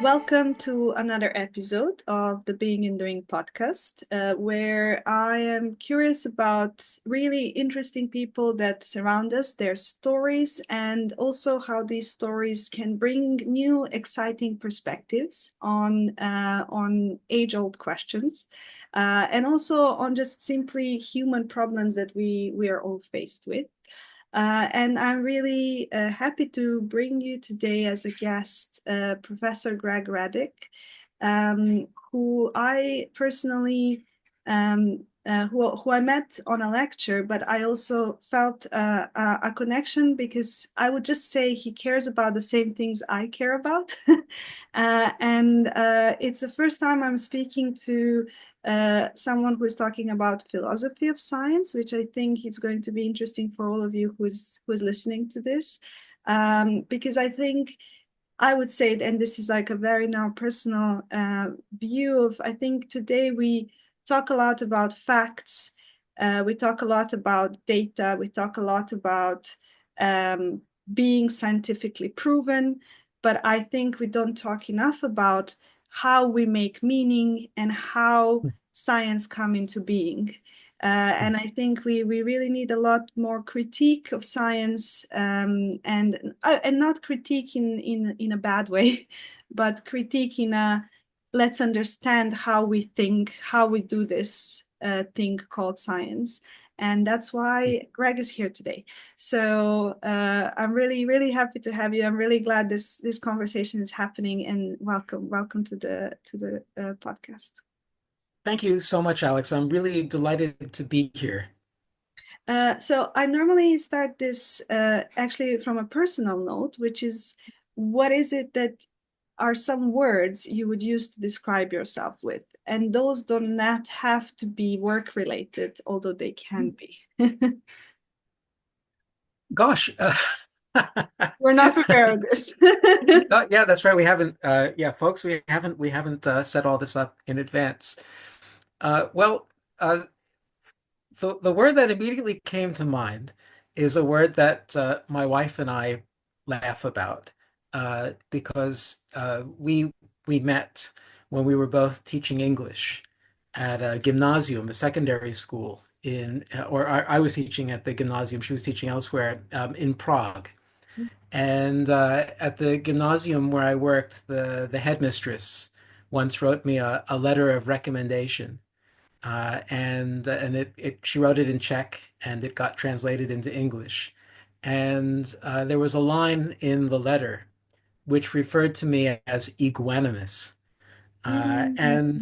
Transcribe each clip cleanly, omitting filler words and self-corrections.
Welcome to another episode of the Being and Doing podcast, where I am curious about really interesting people that surround us, their stories, and also how these stories can bring new, exciting perspectives on age-old questions, and also on just simply human problems that we are all faced with. And I'm really happy to bring you today as a guest, Professor Greg Radick, who I personally, who I met on a lecture, but I also felt a connection because I would just say he cares about the same things I care about. And it's the first time I'm speaking to someone who is talking about philosophy of science, which I think is going to be interesting for all of you who's listening to this, because I think I would say, and this is like a very now personal view of, I think today we talk a lot about facts, we talk a lot about data, we talk a lot about being scientifically proven, but I think we don't talk enough about how we make meaning and how science come into being. And I think we really need a lot more critique of science, and not critique in a bad way, but critique in a let's understand how we think, how we do this thing called science. And that's why Greg is here today. So I'm really happy to have you. I'm really glad this conversation is happening, and welcome to the podcast. Thank you so much, Alex. I'm really delighted to be here. So I normally start this actually from a personal note, which is what is it that are some words you would use to describe yourself with? And those do not have to be work related, although they can be. Gosh, We're not prepared for this. yeah, that's right. We haven't, yeah, folks, we haven't set all this up in advance. Well, the word that immediately came to mind is a word that my wife and I laugh about because we met when we were both teaching English at a gymnasium, a secondary school or I was teaching at the gymnasium, she was teaching elsewhere in Prague. And at the gymnasium where I worked, the headmistress once wrote me a letter of recommendation and she wrote it in Czech and it got translated into English. And there was a line in the letter which referred to me as equanimous. And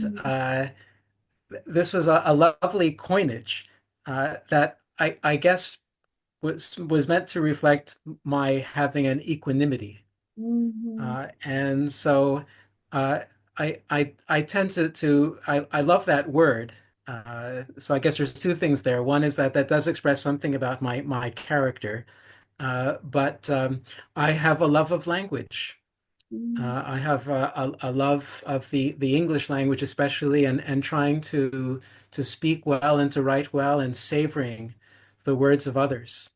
this was a lovely coinage that I guess was meant to reflect my having an equanimity. And so uh, I tend I love that word. So I guess there's two things there. One is that does express something about my character, but I have a love of language. I have a love of the English language, especially, and trying to speak well and to write well and savoring the words of others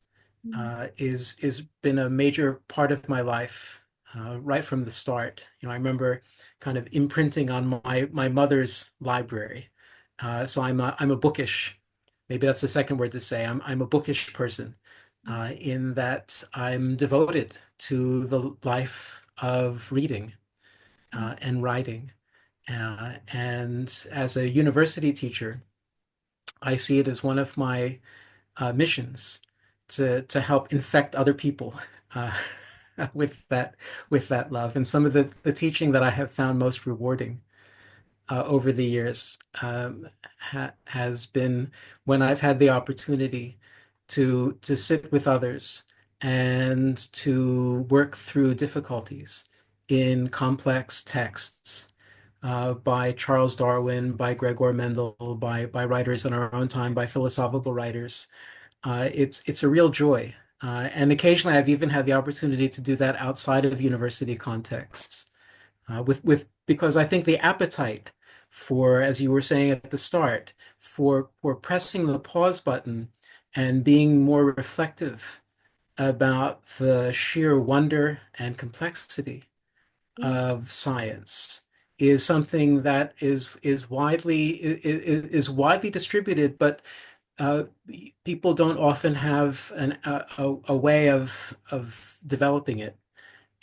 is been a major part of my life right from the start. You know, I remember kind of imprinting on my mother's library. So I'm a bookish, maybe that's the second word to say. I'm a bookish person in that I'm devoted to the life of reading and writing. And as a university teacher, I see it as one of my missions to help infect other people uh, with that love. And some of the teaching that I have found most rewarding over the years has been when I've had the opportunity to sit with others and to work through difficulties in complex texts by Charles Darwin, by Gregor Mendel, by writers in our own time, by philosophical writers. It's a real joy. And occasionally I've even had the opportunity to do that outside of university contexts. With because I think the appetite for, as you were saying at the start, for pressing the pause button and being more reflective about the sheer wonder and complexity Mm. of science is something that is widely distributed, but uh, people don't often have a way of developing it.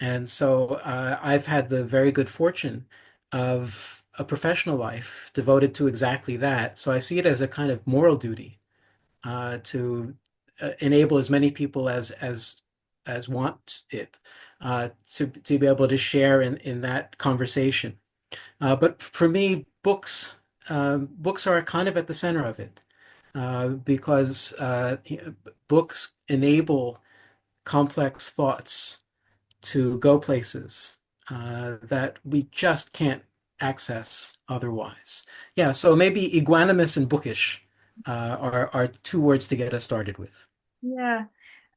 And so I've had the very good fortune of a professional life devoted to exactly that. So I see it as a kind of moral duty to enable as many people as want it to be able to share in that conversation. But for me, books are kind of at the center of it because books enable complex thoughts to go places that we just can't access otherwise. Yeah, so maybe equanimous and bookish are two words to get us started with. Yeah.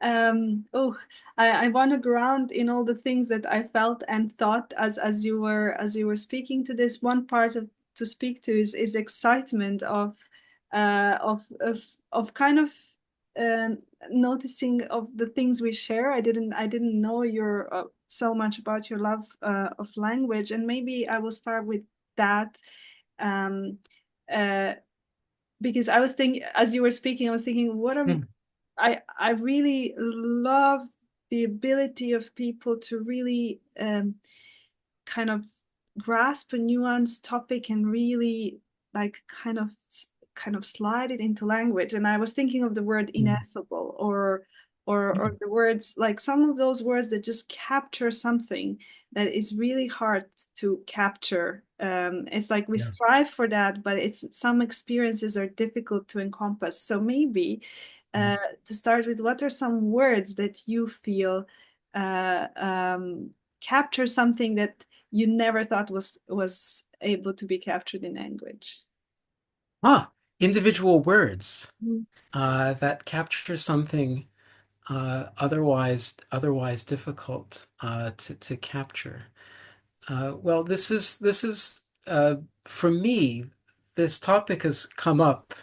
Oh, I want to ground in all the things that I felt and thought as you were speaking to this. One part of to speak to is excitement of kind of um, noticing of the things we share. I didn't know your so much about your love of language, and maybe I will start with that. Um, uh, because I was thinking, as you were speaking, I was thinking, what am Hmm. I really love the ability of people to really kind of grasp a nuanced topic and really like kind of slide it into language. And I was thinking of the word ineffable or the words like some of those words that just capture something that is really hard to capture. It's like we Yeah. strive for that, but it's some experiences are difficult to encompass. So maybe uh, to start with, what are some words that you feel uh, um, capture something that you never thought was able to be captured in language? Ah, individual words Mm. that capture something otherwise difficult to capture. Well, this is for me. This topic has come up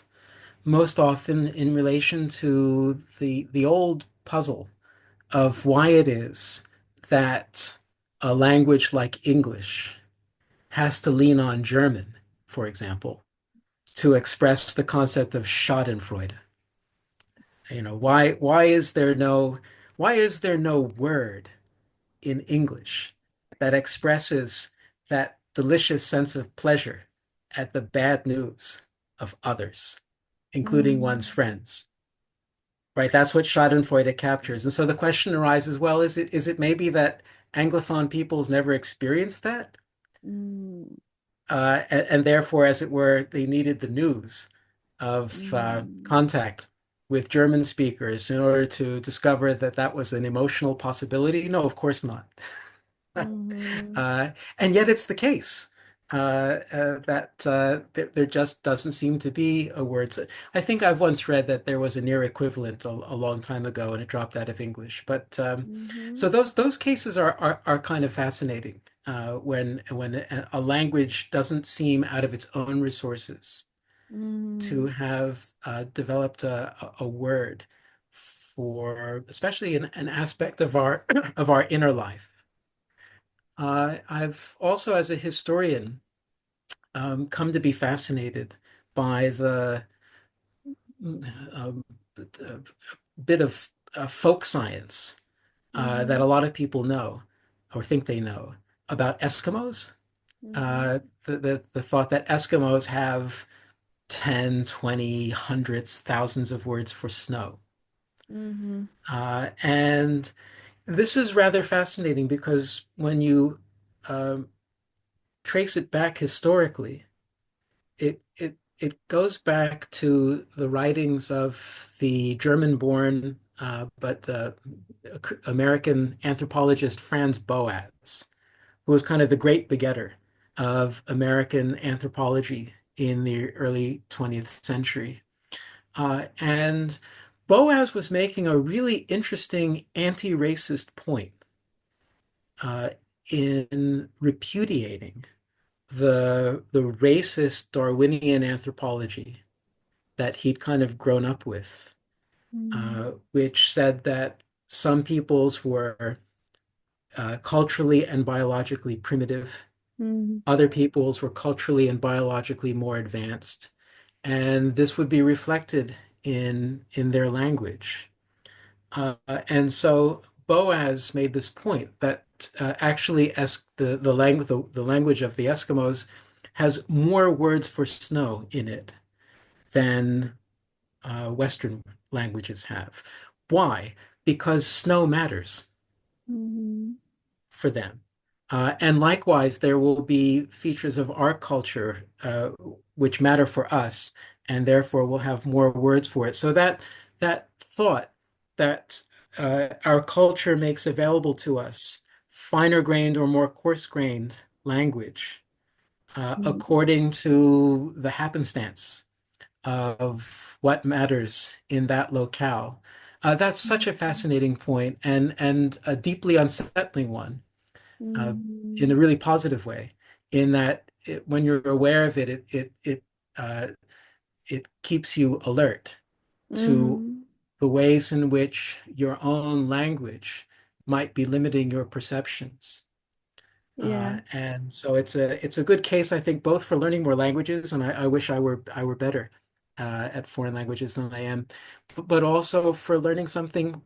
most often in relation to the old puzzle of why it is that a language like English has to lean on German, for example, to express the concept of Schadenfreude. Why is there no word in English that expresses that delicious sense of pleasure at the bad news of others, including Mm, one's friends? Right, that's what Schadenfreude captures. And so the question arises, well, is it maybe that Anglophone peoples never experienced that? mm, And therefore, as it were, they needed the news of mm, contact with German speakers in order to discover that that was an emotional possibility? No, of course not. mhm, Uh, and yet it's the case that there just doesn't seem to be a word. So I think I've once read that there was a near equivalent a long time ago and it dropped out of English. But so mhm, those cases are kind of fascinating when a language doesn't seem out of its own resources to mm, have developed a word for especially an aspect of our of our inner life. I've also, as a historian, come to be fascinated by the um, uh, bit of folk science that mhm, a lot of people know or think they know about Eskimos. mhm, The thought that Eskimos have 10, 20, hundreds, thousands of words for snow. mhm, And this is rather fascinating because when you um trace it back historically, it goes back to the writings of the German-born but American anthropologist Franz Boas, who was kind of the great begetter of American anthropology in the early 20th century. And Boas was making a really interesting anti-racist point uh, in repudiating the racist Darwinian anthropology that he'd kind of grown up with, mm, which said that some peoples were culturally and biologically primitive. Mhm. Other peoples were culturally and biologically more advanced, and this would be reflected in their language. And so Boaz made this point that actually the language of the Eskimos has more words for snow in it than Western languages have. Why? Because snow matters Mhm. for them. And likewise, there will be features of our culture which matter for us, and therefore we'll have more words for it. So that thought that our culture makes available to us finer grained or more coarse grained language Mhm. according to the happenstance of what matters in that locale. That's such a fascinating point and a deeply unsettling one in Mhm. a really positive way, in that when you're aware of it, uh, it keeps you alert to Mhm. the ways in which your own language might be limiting your perceptions. Yeah. And so it's a good case, I think, both for learning more languages, and I wish I were better at foreign languages than I am, but also for learning something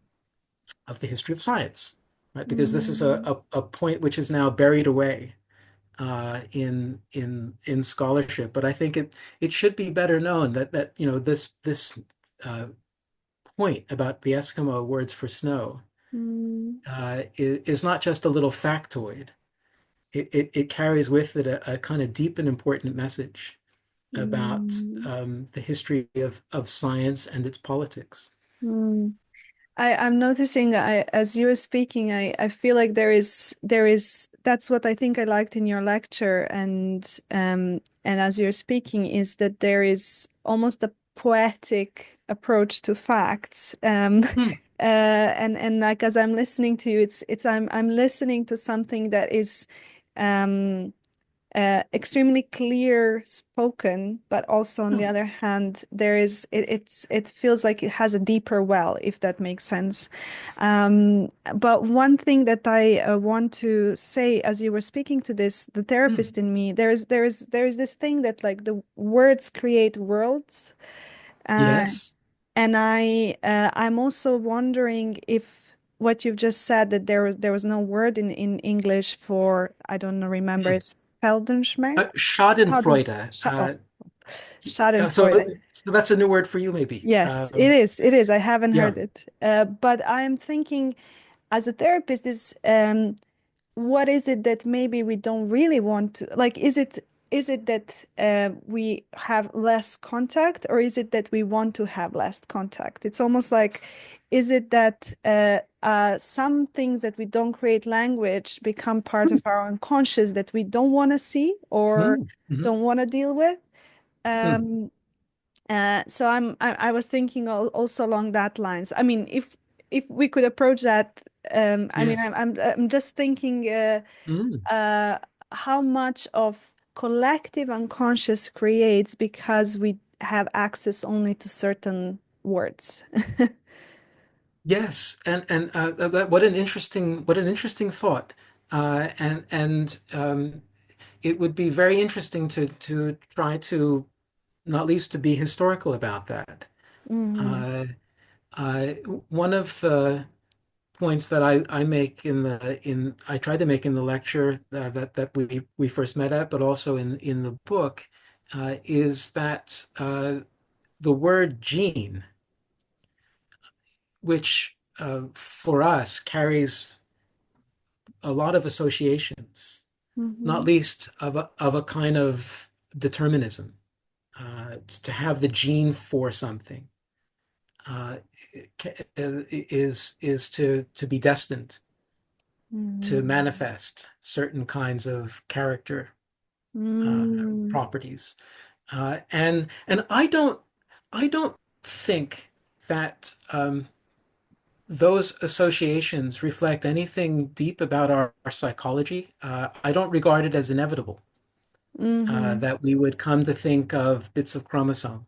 of the history of science, right? Because this is Mhm. a point which is now buried away in scholarship. But I think it should be better known that this uh, point about the Eskimo words for snow Mhm. is not just a little factoid. It carries with it a kind of deep and important message about Mhm. the history of science and its politics. Mhm. I'm noticing as you were speaking, I feel like there is that's what I think I liked in your lecture and as you're speaking is that there is almost a poetic approach to facts. Hmm. And like as I'm listening to you, it's I'm listening to something that is um extremely clear spoken, but also on the Hmm. other hand, it feels like it has a deeper well, if that makes sense. But one thing that I want to say, as you were speaking to this, the Hmm. therapist in me, there is this thing that like the words create worlds, uh, Yes. and I'm also wondering if what you've just said that there was no word in English for I don't know remember Hmm. is Feldenschmerz. How does Schadenfreude. So, Schadenfreude? so that's a new word for you, maybe. Yes, it is. It is. I haven't Yeah. heard it. But I'm thinking, as a therapist, is what is it that maybe we don't really want to like is it that we have less contact or is it that we want to have less contact? It's almost like is it that some things that we don't create language become part Hmm. of our unconscious that we don't want to see or Hmm. Hmm. don't want to deal with? Hmm. um, so I was thinking also along that lines. I mean, if we could approach that, I mean, Yes. I'm just thinking Hmm. uh, how much of collective unconscious creates because we have access only to certain words. Yes. And what an interesting thought. And it would be very interesting to try to not least to be historical about that. Hmm. Uh, uh, One of the points that I make I tried to make in the lecture that we first met at, but also in the book, is that the word gene, which for us carries a lot of associations, not Hmm. least of a kind of determinism, to have the gene for something. Uh, is to be destined to Hmm. manifest certain kinds of character Hmm. properties. And I don't think that those associations reflect anything deep about our psychology. I don't regard it as inevitable Hmm. that we would come to think of bits of chromosome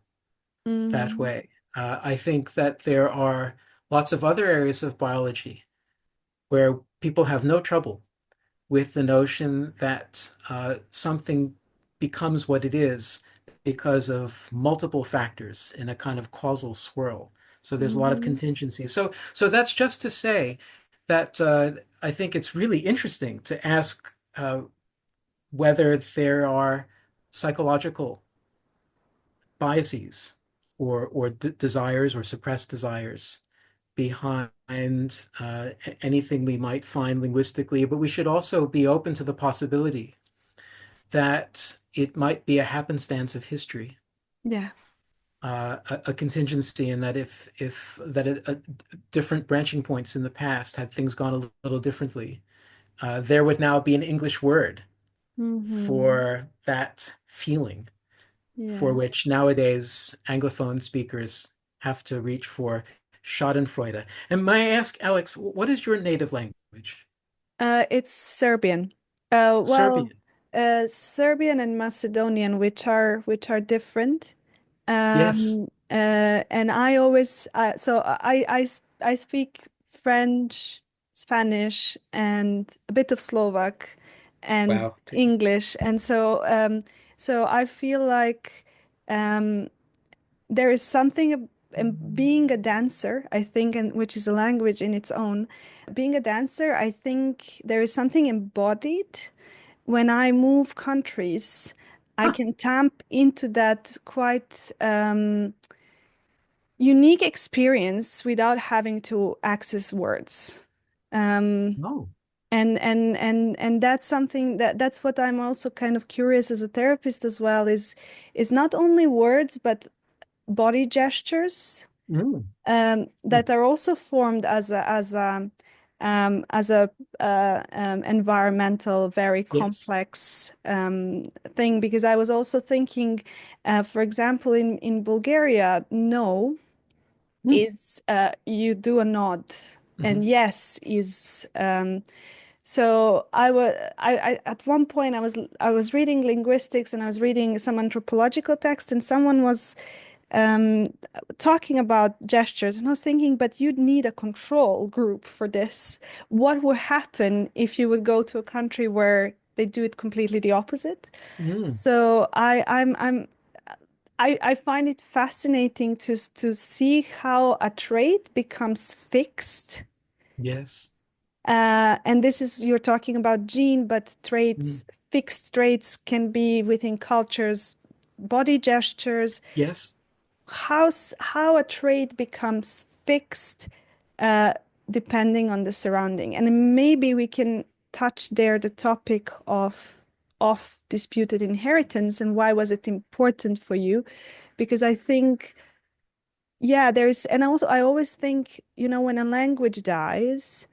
that Hmm. way. I think that there are lots of other areas of biology where people have no trouble with the notion that something becomes what it is because of multiple factors in a kind of causal swirl. So there's a lot of Mhm. contingency. So that's just to say that I think it's really interesting to ask whether there are psychological biases or desires or suppressed desires behind anything we might find linguistically, but we should also be open to the possibility that it might be a happenstance of history, Yeah. a contingency, and that if that different branching points in the past had things gone a little differently, there would now be an English word Hmm. for that feeling, for Yeah. which nowadays Anglophone speakers have to reach for Schadenfreude. And may I ask, Alex, what is your native language? It's Serbian. Well, Serbian. Serbian and Macedonian, which are different. Yes. And I always so I speak French, Spanish, and a bit of Slovak and Wow. English, and so I feel like um, there is something being a dancer, I think, and which is a language in its own. Being a dancer, I think there is something embodied when I move countries. I Huh. can tap into that quite unique experience without having to access words. Um, Oh. and that's something that's what I'm also kind of curious as a therapist as well is not only words but body gestures Mm. Mm. that are also formed as a environmental very Yes. complex thing because I was also thinking for example in Bulgaria no Mm. is you do a nod and Mhm. yes is so I at one point I was reading linguistics and I was reading some anthropological text and someone was um, talking about gestures, and I was thinking, but you'd need a control group for this. What would happen if you would go to a country where they do it completely the opposite? Mm. So I find it fascinating to see how a trait becomes fixed. Yes. And this is you're talking about gene, but Mm. traits, fixed traits can be within cultures, body gestures, Yes. how a trait becomes fixed uh, depending on the surrounding. And maybe we can touch there the topic of disputed inheritance and why was it important for you? Because I think, yeah, there's, and also I always think, when a language dies,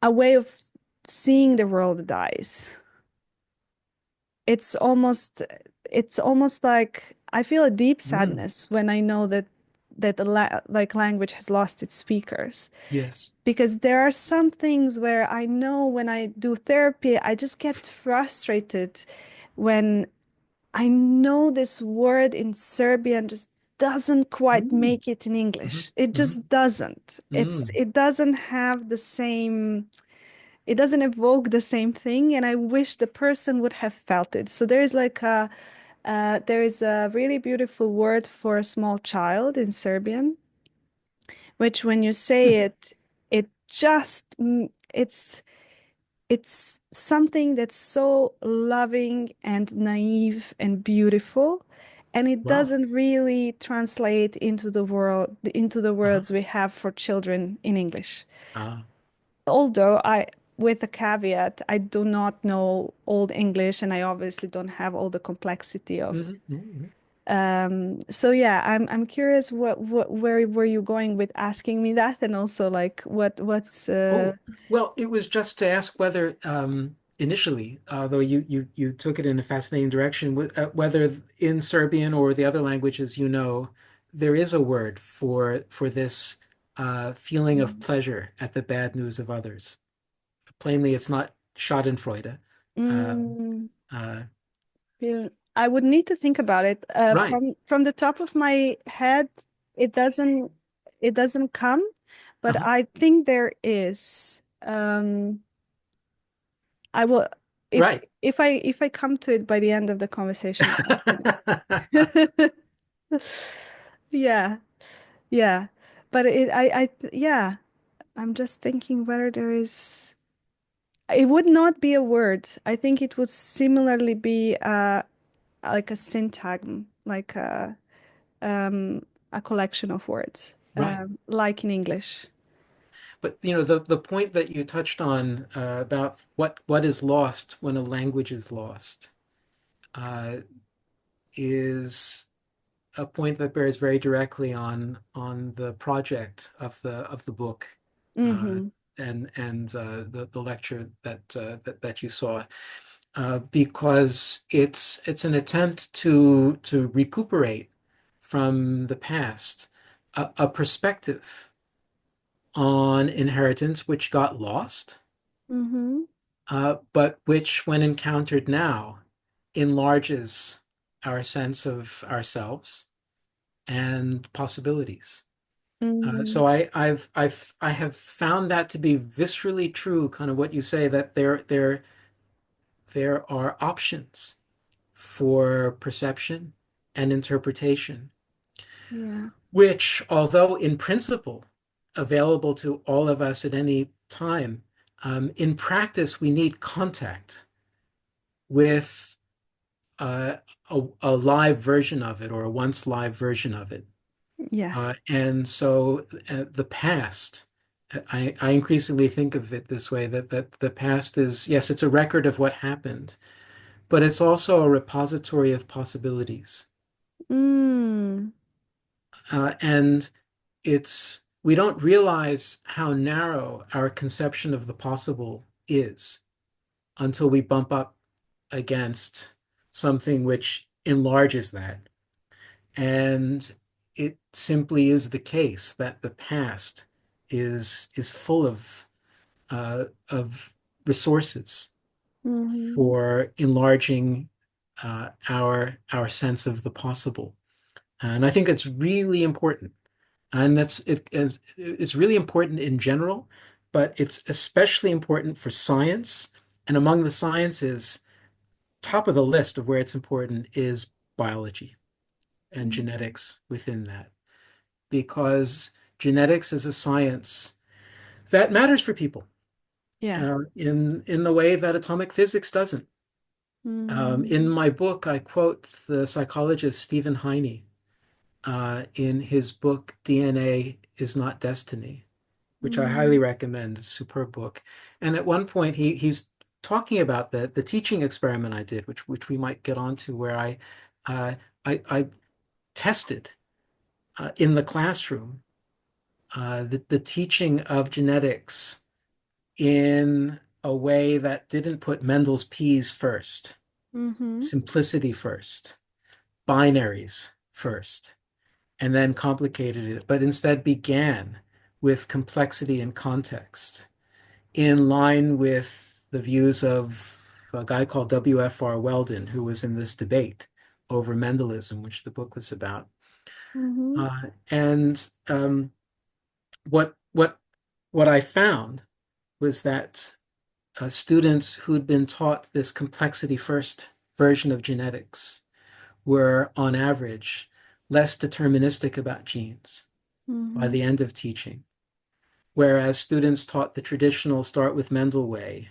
a way of seeing the world dies. It's almost it's almost like I feel a deep Mm. sadness when I know that the like language has lost its speakers Yes. because there are some things where I know when I do therapy I just get frustrated when I know this word in Serbian just doesn't quite Mm. make it in Mhm. English. It Mhm. just doesn't. Mm. It doesn't have the same it doesn't evoke the same thing and I wish the person would have felt it. So there is a really beautiful word for a small child in Serbian, which when you say Mm. it, it just it's something that's so loving and naive and beautiful, and it Wow. doesn't really translate into the Uh-huh. words we have for children in English. Ah. Although with a caveat, I do not know Old English, and I obviously don't have all the complexity of. Mhm. Mhm. So yeah, I'm curious where were you going with asking me that, and also like what's Oh, well, it was just to ask whether initially, though you took it in a fascinating direction, whether in Serbian or the other languages there is a word for this feeling of pleasure at the bad news of others. Plainly, it's not Schadenfreude. Um, mm, uh, I would need to think about it. right. From the top of my head, it doesn't it doesn't come, but Uh-huh. I think there is. Um, I will Right. if I come to it by the end of the conversation, I can. Yeah, yeah. But yeah, I'm just thinking whether there is. It would not be a word. I think it would similarly be like a syntagm, like a collection of words, Right. like in English. But the point that you touched on about what is lost when a language is lost uh, is a point that bears very directly on the project of the book uh, Mm-hmm. and the lecture that you saw because it's an attempt to recuperate from the past a perspective on inheritance which got lost, Mm-hmm. but which, when encountered now, enlarges our sense of ourselves and possibilities. Mm-hmm. So I have found that to be viscerally true, kind of what you say, that there are options for perception and interpretation, Yeah. which, although in principle available to all of us at any time, in practice we need contact with uh, a live version of it or a once live version of it. Yeah. And so the past, I increasingly think of it this way, that the past is, yes, it's a record of what happened, but it's also a repository of possibilities. Mm. And we don't realize how narrow our conception of the possible is until we bump up against something which enlarges that. And it simply is the case that the past is full of resources Mm-hmm. for enlarging our sense of the possible. And I think it's really important. And it's really important in general, but it's especially important for science. And among the sciences, top of the list of where it's important is biology and Mm-hmm. genetics within that, because genetics is a science that matters for people Yeah. in the way that atomic physics doesn't. In Mm-hmm. my book, I quote the psychologist Stephen Heine in his book DNA is Not Destiny, which I highly Mm-hmm. recommend. It's a superb book. And at one point, he's talking about the teaching experiment I did, which we might get onto, where uh, I tested in the classroom the teaching of genetics in a way that didn't put Mendel's P's first, Mm-hmm. simplicity first, binaries first, and then complicated it, but instead began with complexity and context in line with the views of a guy called W.F.R. Weldon, who was in this debate over Mendelism, which the book was about. Mm-hmm. And what what what I found was that students who'd been taught this complexity first version of genetics were, on average, less deterministic about genes by Mm-hmm. the end of teaching, whereas students taught the traditional start with Mendel way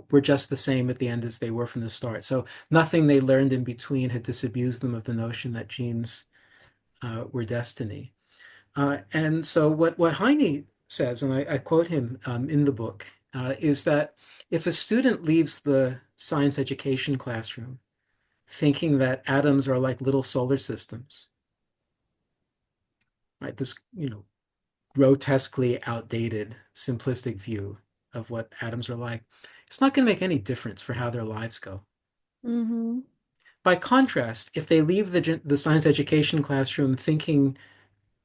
were just the same at the end as they were from the start. So nothing they learned in between had disabused them of the notion that genes were destiny. And so what Heine says, and I quote him in the book, is that if a student leaves the science education classroom thinking that atoms are like little solar systems, right? This, grotesquely outdated, simplistic view of what atoms are like, it's not going to make any difference for how their lives go. Mm-hmm. By contrast, if they leave the science education classroom thinking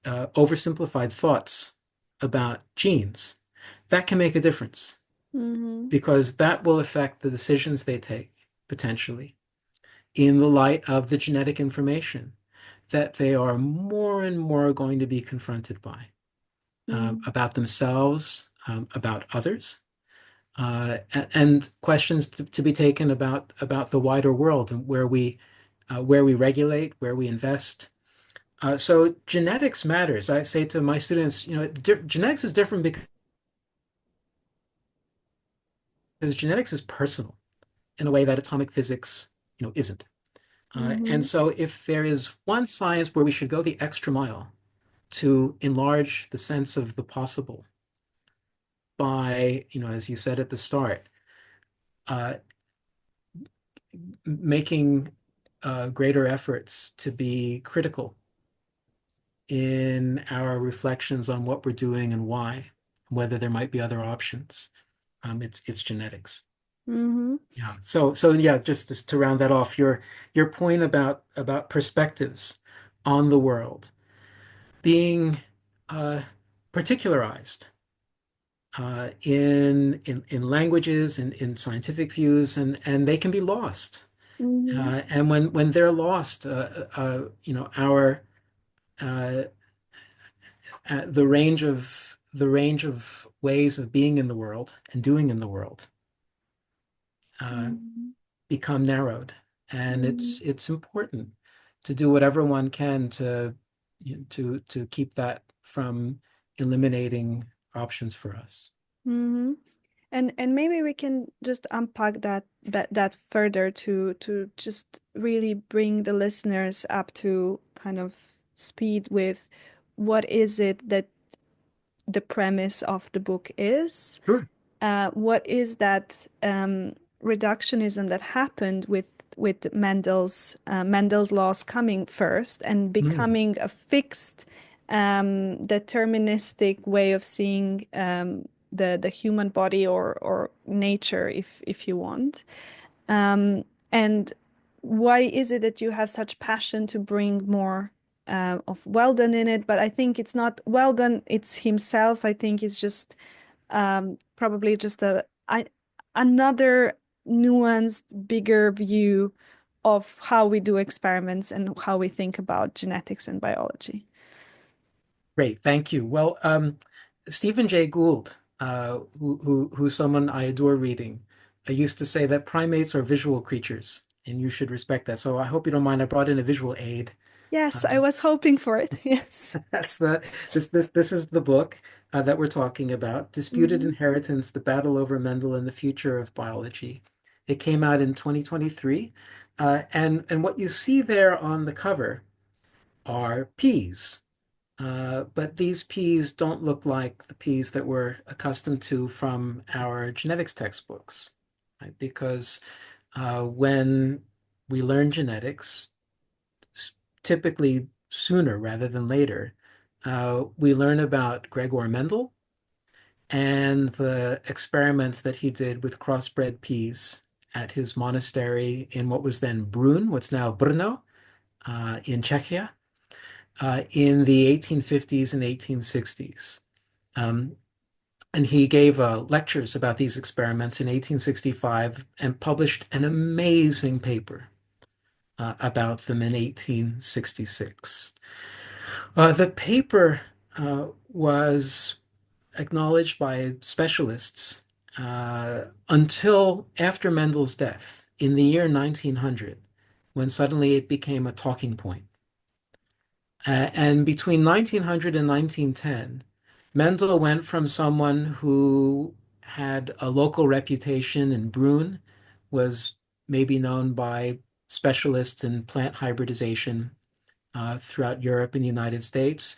oversimplified thoughts about genes, that can make a difference Mm-hmm. because that will affect the decisions they take potentially in the light of the genetic information that they are more and more going to be confronted by about themselves, about others, and questions to be taken about the wider world and where we regulate, where we invest. So genetics matters. I say to my students, genetics is different because genetics is personal in a way that atomic physics, isn't. And Mm-hmm. so if there is one science where we should go the extra mile to enlarge the sense of the possible by, as you said at the start, uh, making greater efforts to be critical in our reflections on what we're doing and why, whether there might be other options. It's genetics. Mm-hmm. Yeah. So yeah, just to round that off, your point about perspectives on the world being uh, particularized in languages and in scientific views, and they can be lost. Mm-hmm. And when they're lost, our uh, the range of ways of being in the world and doing in the world uh, Mm-hmm. become narrowed, and Mm-hmm. it's important to do whatever one can to keep that from eliminating options for us. Mm-hmm. And maybe we can just unpack that further to just really bring the listeners up to kind of speed with what is it that the premise of the book is. Sure. What is that reductionism that happened with Mendel's laws coming first and Mm. becoming a fixed deterministic way of seeing the human body or nature, if you want. And why is it that you have such passion to bring more of Weldon in it? But I think it's not Weldon, it's himself. I think it's just probably just another nuanced, bigger view of how we do experiments and how we think about genetics and biology. Great, thank you. Well, Stephen Jay Gould, who's someone I adore reading, I used to say that primates are visual creatures, and you should respect that. So I hope you don't mind. I brought in a visual aid. Yes, I Um, was hoping for it. Yes. that's the this is the book that we're talking about, Disputed Hmm. Inheritance: The Battle Over Mendel and the Future of Biology. It came out in 2023, and what you see there on the cover are peas. But these peas don't look like the peas that we're accustomed to from our genetics textbooks, right? Because when we learn genetics, typically sooner rather than later, we learn about Gregor Mendel and the experiments that he did with crossbred peas at his monastery in what was then Brunn, what's now Brno, in Czechia, in the 1850s and 1860s. Um, and he gave lectures about these experiments in 1865 and published an amazing paper about them in 1866. The paper was acknowledged by specialists until after Mendel's death in the year 1900, when suddenly it became a talking point. And between 1900 and 1910, Mendel went from someone who had a local reputation in Brunn, was maybe known by specialists in plant hybridization throughout Europe and the United States,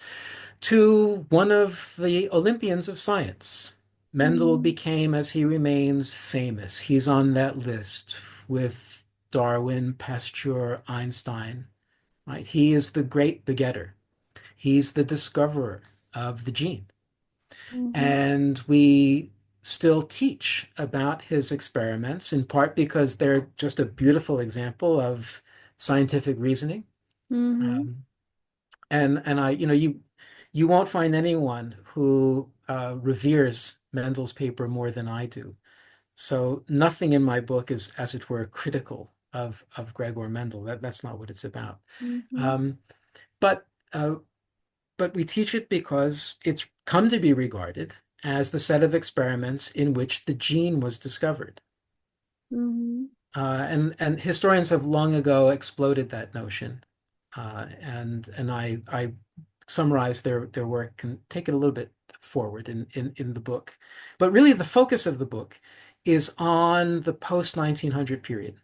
to one of the Olympians of science. Mendel Mm-hmm. became, as he remains, famous. He's on that list with Darwin, Pasteur, Einstein, right? He is the great begetter. He's the discoverer of the gene. Mm-hmm. And we still teach about his experiments, in part because they're just a beautiful example of scientific reasoning. Mm-hmm. Um, and you won't find anyone who reveres Mendel's paper more than I do. So nothing in my book is, as it were, critical of Gregor Mendel. That's not what it's about. Mm-hmm. Um, but uh, but we teach it because it's come to be regarded as the set of experiments in which the gene was discovered. Mm-hmm. And historians have long ago exploded that notion. And I summarize their work and take it a little bit forward in the book. But really, the focus of the book is on the post 1900 period,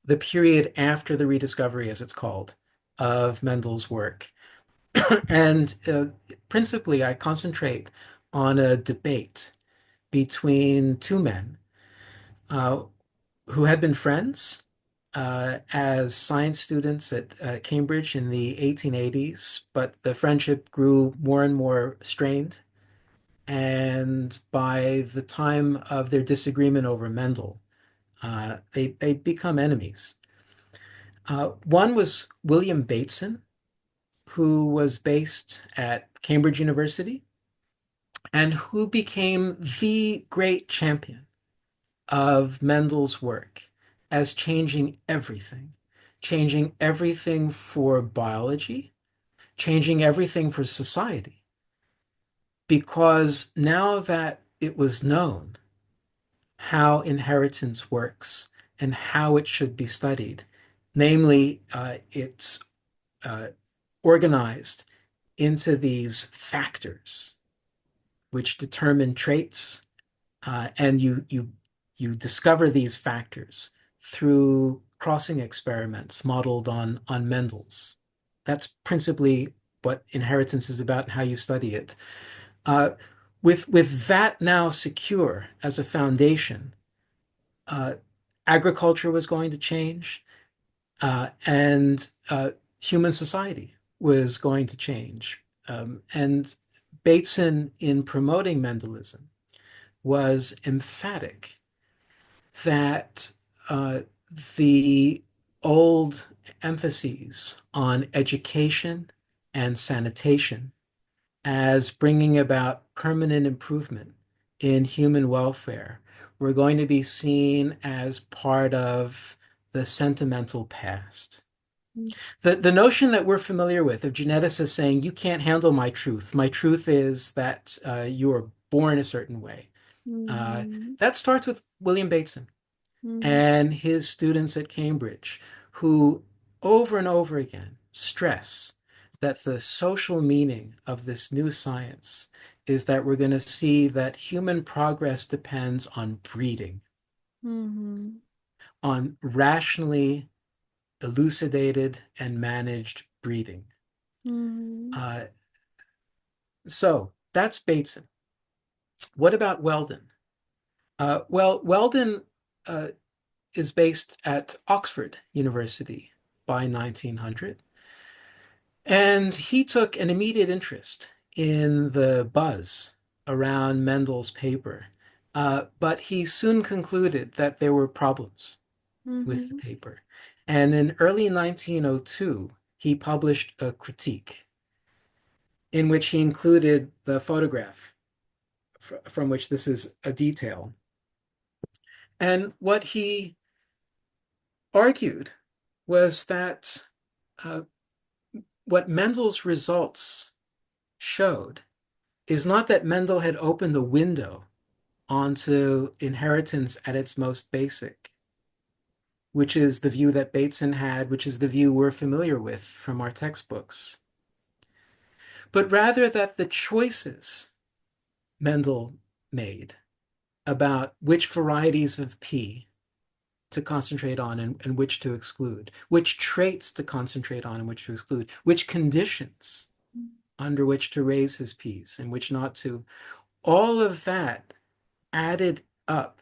the period after the rediscovery, as it's called, of Mendel's work. And principally, I concentrate on a debate between two men uh, who had been friends as science students at Cambridge in the 1880s, but the friendship grew more and more strained. And by the time of their disagreement over Mendel, they'd become enemies. One was William Bateson, who was based at Cambridge University and who became the great champion of Mendel's work as changing everything for biology, changing everything for society. Because now that it was known how inheritance works and how it should be studied, namely, it's uh, organized into these factors which determine traits, and you discover these factors through crossing experiments modeled on Mendel's. That's principally what inheritance is about and how you study it. Uh, with that now secure as a foundation, uh, agriculture was going to change, and human society was going to change. And Bateson, in promoting Mendelism, was emphatic that uh, the old emphases on education and sanitation as bringing about permanent improvement in human welfare were going to be seen as part of the sentimental past. The notion that we're familiar with of geneticists saying, you can't handle my truth. My truth is that you are born a certain way. Uh, Mm-hmm. that starts with William Bateson Mm-hmm. and his students at Cambridge, who over and over again stress that the social meaning of this new science is that we're going to see that human progress depends on breeding, Mm-hmm. on rationally elucidated and managed breeding. Mm-hmm. Uh, so that's Bateson. What about Weldon? Well, Weldon uh, is based at Oxford University by 1900. And he took an immediate interest in the buzz around Mendel's paper. But he soon concluded that there were problems with the Mm-hmm. paper. And in early 1902, he published a critique in which he included the photograph from which this is a detail. And what he argued was that uh, what Mendel's results showed is not that Mendel had opened a window onto inheritance at its most basic, which is the view that Bateson had, which is the view we're familiar with from our textbooks, but rather that the choices Mendel made about which varieties of P to concentrate on and which to exclude, which traits to concentrate on and which to exclude, which conditions under which to raise his P's and which not to, all of that added up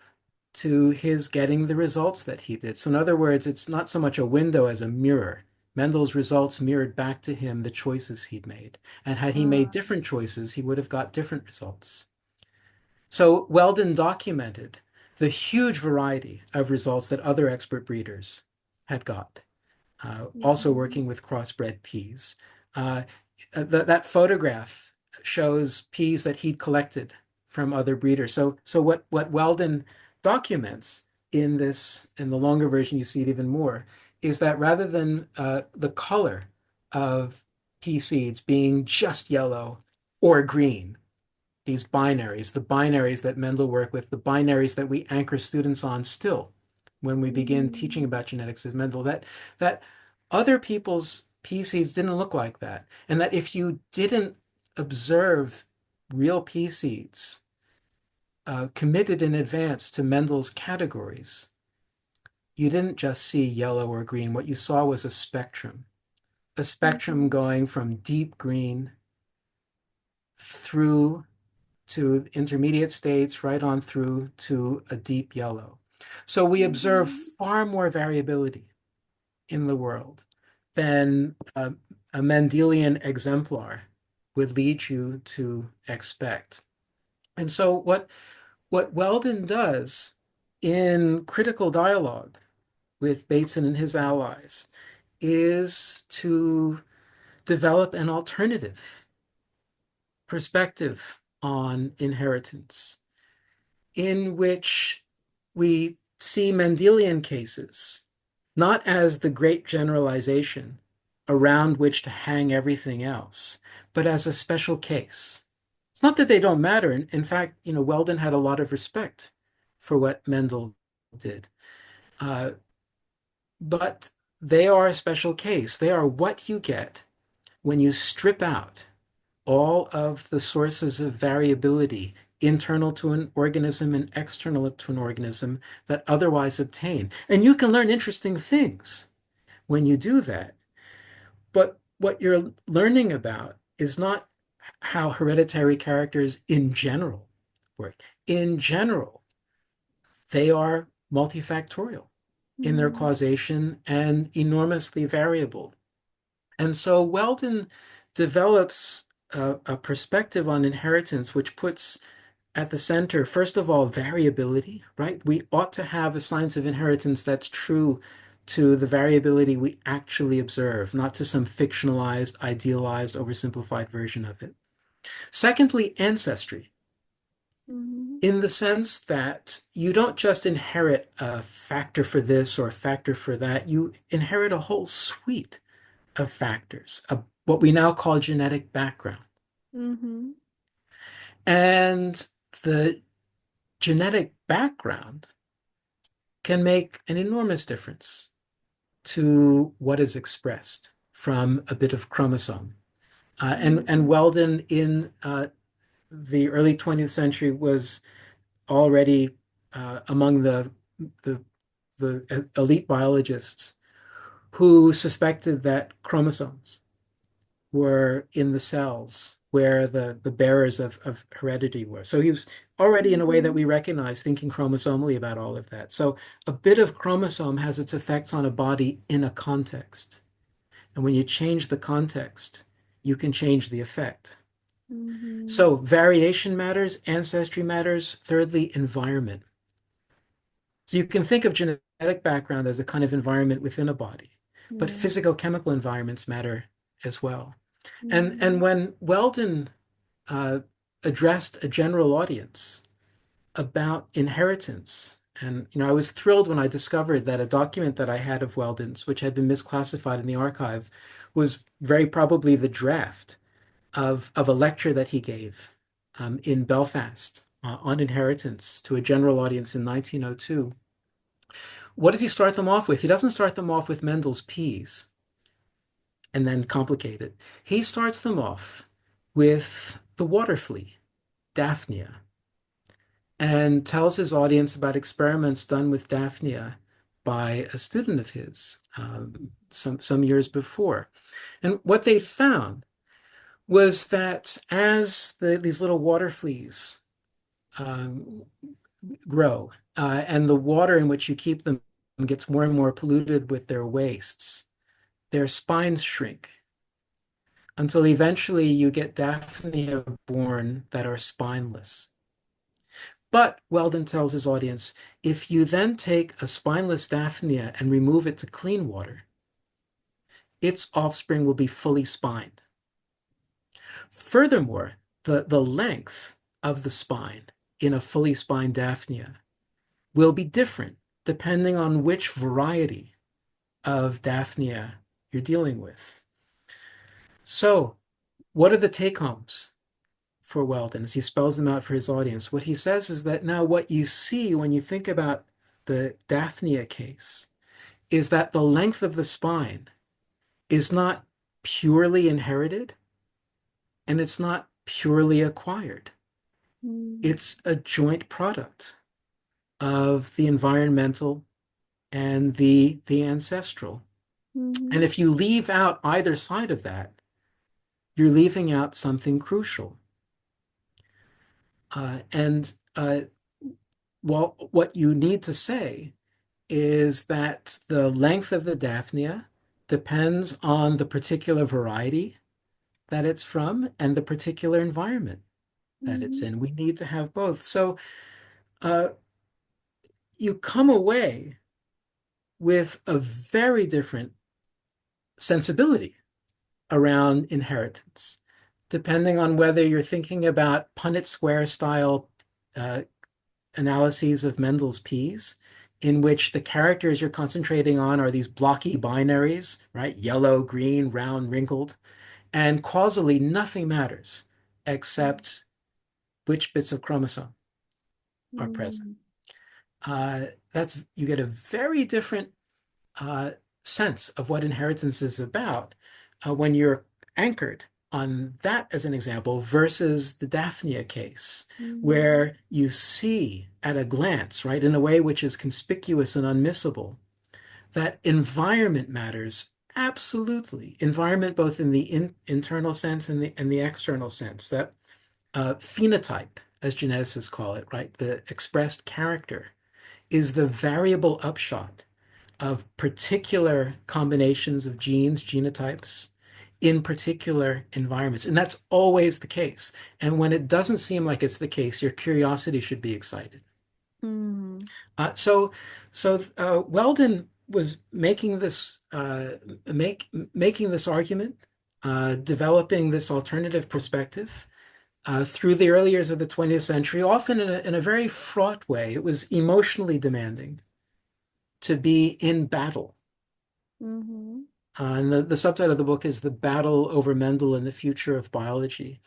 to his getting the results that he did. So in other words, it's not so much a window as a mirror. Mendel's results mirrored back to him the choices he'd made. And had he made different choices, he would have got different results. So Weldon documented the huge variety of results that other expert breeders had got, also Mm-hmm. working with crossbred peas. Uh, that photograph shows peas that he'd collected from other breeders. So what Weldon documents in the longer version, you see it even more, is that rather than the color of pea seeds being just yellow or green, these binaries, the binaries that Mendel worked with, the binaries that we anchor students on still when we begin teaching Mm-hmm. about genetics with Mendel, that other people's pea seeds didn't look like that. And that if you didn't observe real pea seeds committed in advance to Mendel's categories, you didn't just see yellow or green. What you saw was a spectrum Mm-hmm. going from deep green through to intermediate states, right on through to a deep yellow. So we observe Mm-hmm. far more variability in the world than a Mendelian exemplar would lead you to expect. And so what Weldon does in critical dialogue with Bateson and his allies is to develop an alternative perspective on inheritance in which we see Mendelian cases not as the great generalization around which to hang everything else, but as a special case. It's not that they don't matter. In fact, Weldon had a lot of respect for what Mendel did. Uh, but they are a special case. They are what you get when you strip out all of the sources of variability internal to an organism and external to an organism that otherwise obtain. And you can learn interesting things when you do that. But what you're learning about is not how hereditary characters in general work. In general, they are multifactorial in their Mm-hmm. causation and enormously variable. And so Weldon develops a perspective on inheritance, which puts at the center, first of all, variability, right? We ought to have a science of inheritance that's true to the variability we actually observe, not to some fictionalized, idealized, oversimplified version of it. Secondly, ancestry, Mm-hmm. in the sense that you don't just inherit a factor for this or a factor for that, you inherit a whole suite of factors, what we now call genetic background. Mm-hmm. And the genetic background can make an enormous difference to what is expressed from a bit of chromosome. And Mm-hmm. Weldon in the early 20th century was already among the, the elite biologists who suspected that chromosomes were in the cells where the bearers of heredity were. So he was already, in a way that Mm-hmm. we recognize, thinking chromosomally about all of that. So a bit of chromosome has its effects on a body in a context. And when you change the context, you can change the effect. Mm-hmm. So variation matters, ancestry matters. Thirdly, environment. So you can think of genetic background as a kind of environment within a body, but Yeah. physicochemical environments matter as well. And Mm-hmm. when Weldon uh, addressed a general audience about inheritance, and I was thrilled when I discovered that a document that I had of Weldon's, which had been misclassified in the archive, was very probably the draft of a lecture that he gave in Belfast on inheritance to a general audience in 1902. What does he start them off with? He doesn't start them off with Mendel's peas and then complicate it. He starts them off with the water flea, Daphnia, and tells his audience about experiments done with Daphnia by a student of his some years before. And what they found was that as these little water fleas um, grow and the water in which you keep them gets more and more polluted with their wastes, their spines shrink until eventually you get Daphnia born that are spineless. But Weldon tells his audience, if you then take a spineless Daphnia and remove it to clean water, its offspring will be fully spined. Furthermore, the length of the spine in a fully spined Daphnia will be different depending on which variety of Daphnia you're dealing with. So, what are the take homes for Weldon as he spells them out for his audience. What he says is that now what you see when you think about the Daphnia case is that the length of the spine is not purely inherited and it's not purely acquired. Mm-hmm. It's a joint product of the environmental and the ancestral. And Mm-hmm. if you leave out either side of that, you're leaving out something crucial. And well, what you need to say is that the length of the Daphnia depends on the particular variety that it's from and the particular environment that it's Mm-hmm. in. We need to have both. So uh, you come away with a very different sensibility around inheritance, depending on whether you're thinking about Punnett square style uh, analyses of Mendel's P's, in which the characters you're concentrating on are these blocky binaries, right? Yellow, green, round, wrinkled. And causally, nothing matters except which bits of chromosome are present. Mm-hmm. Uh, you get a very different uh, sense of what inheritance is about when you're anchored on that as an example versus the Daphnia case, Mm-hmm. where you see at a glance, right, in a way which is conspicuous and unmissable, that environment matters absolutely. Environment both in the internal sense and the external sense. That phenotype, as geneticists call it, right, the expressed character, is the variable upshot of particular combinations of genes, genotypes, in particular environments. And that's always the case. And when it doesn't seem like it's the case, your curiosity should be excited. Mm-hmm. Uh, so, so Weldon was making this making this argument, developing this alternative perspective through the early years of the 20th century, often in a very fraught way. It was emotionally demanding to be in battle. Mm-hmm. And the subtitle of the book is The Battle Over Mendel and the Future of Biology.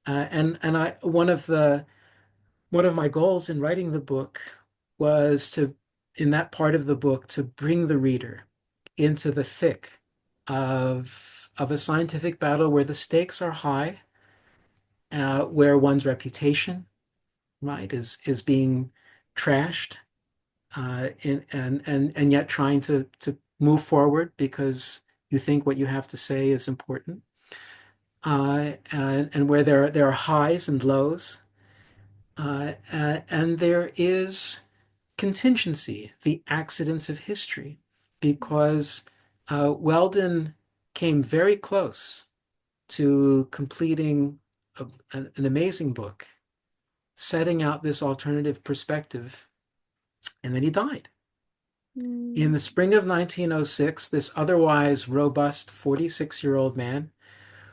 And one of my goals in writing the book was to, in that part of the book, to bring the reader into the thick of a scientific battle where the stakes are high, where one's reputation, right, is being trashed, and yet trying to move forward because you think what you have to say is important, and where there are highs and lows, and there is contingency, the accidents of history, because Weldon came very close to completing an amazing book, setting out this alternative perspective, and then he died. In Mm-hmm. the spring of 1906, this otherwise robust 46-year-old man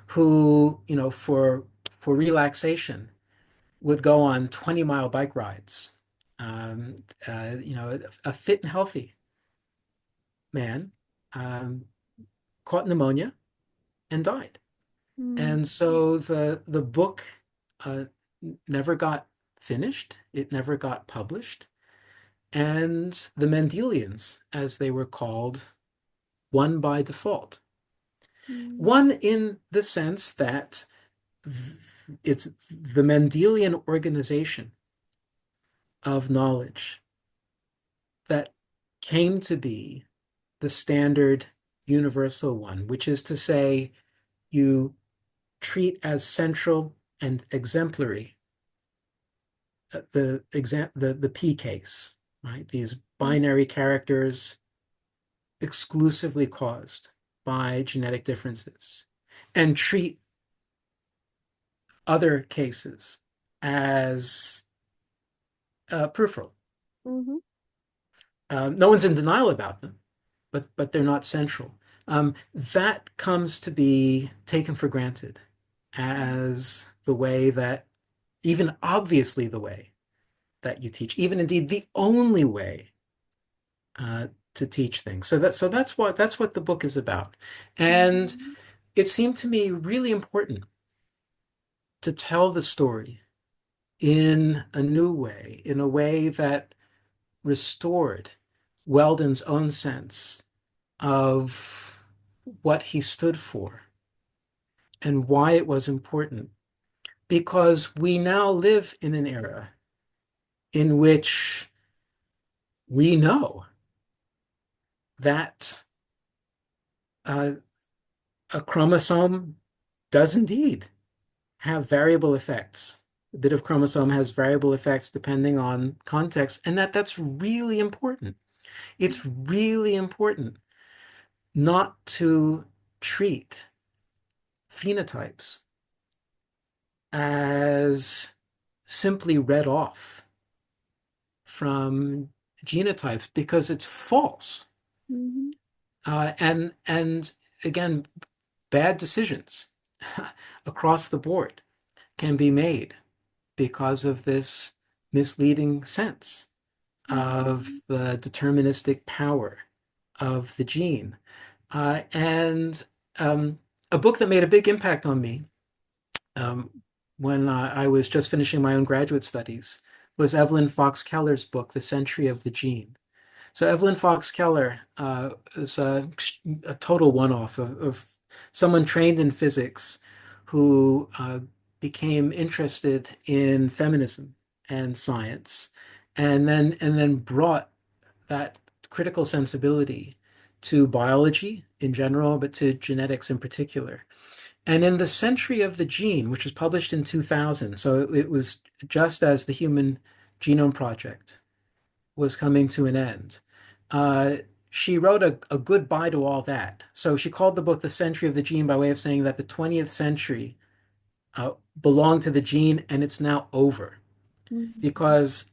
who, for relaxation, would go on 20-mile bike rides, a fit and healthy man, um, caught pneumonia and died. And so the book uh, never got finished. It never got published. And the Mendelians, as they were called, won by default. Mm-hmm. One in the sense that it's the Mendelian organization of knowledge that came to be the standard universal one, which is to say, you treat as central and exemplary the P case, right? These binary characters exclusively caused by genetic differences, and treat other cases as peripheral. Mm-hmm. No one's in denial about them, but they're not central. That comes to be taken for granted as the way that, even obviously the way that you teach, even indeed the only way to teach things. So that's what the book is about. And Mm-hmm. it seemed to me really important to tell the story in a new way, in a way that restored Weldon's own sense of what he stood for and why it was important. Because we now live in an era in which we know that uh, a chromosome does indeed have variable effects. A bit of chromosome has variable effects depending on context, and that's really important. It's really important not to treat phenotypes as simply read off from genotypes because it's false. Mhm. And again, bad decisions across the board can be made because of this misleading sense of Mhm. the deterministic power of the gene. And a book that made a big impact on me um, when I was just finishing my own graduate studies was Evelyn Fox Keller's book, The Century of the Gene. So Evelyn Fox Keller is a total one-off of someone trained in physics who became interested in feminism and science, and then brought that critical sensibility to biology in general, but to genetics in particular. And in The Century of the Gene, which was published in 2000, so it was just as the Human Genome Project was coming to an end. Uh, she wrote a goodbye to all that. So she called the book The Century of the Gene by way of saying that the 20th century belonged to the gene and it's now over. Mhm. Because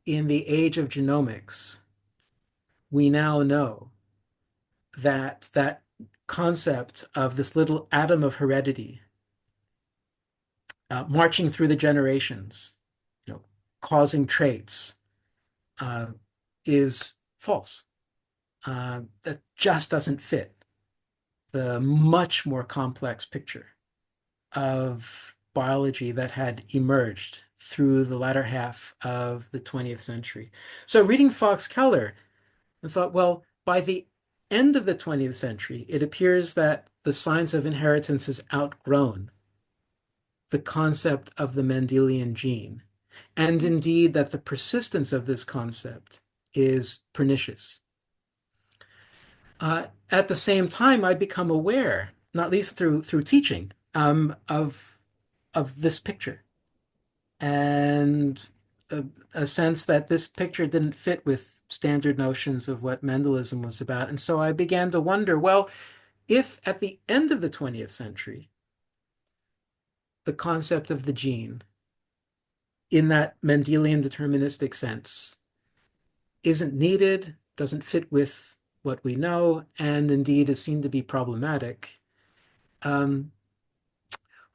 in the age of genomics, we now know that that concept of this little atom of heredity marching through the generations, you know, causing traits, uh, is false. That just doesn't fit the much more complex picture of biology that had emerged through the latter half of the 20th century. So reading Fox Keller, I thought, well, by the end of the 20th century, it appears that the science of inheritance has outgrown the concept of the Mendelian gene, and indeed that the persistence of this concept is pernicious. At the same time, I become aware, not least through teaching, of this picture and a sense that this picture didn't fit with standard notions of what Mendelism was about. And so I began to wonder, well, if at the end of the 20th century, the concept of the gene, in that Mendelian deterministic sense, isn't needed, doesn't fit with what we know, and indeed is seen to be problematic. Um,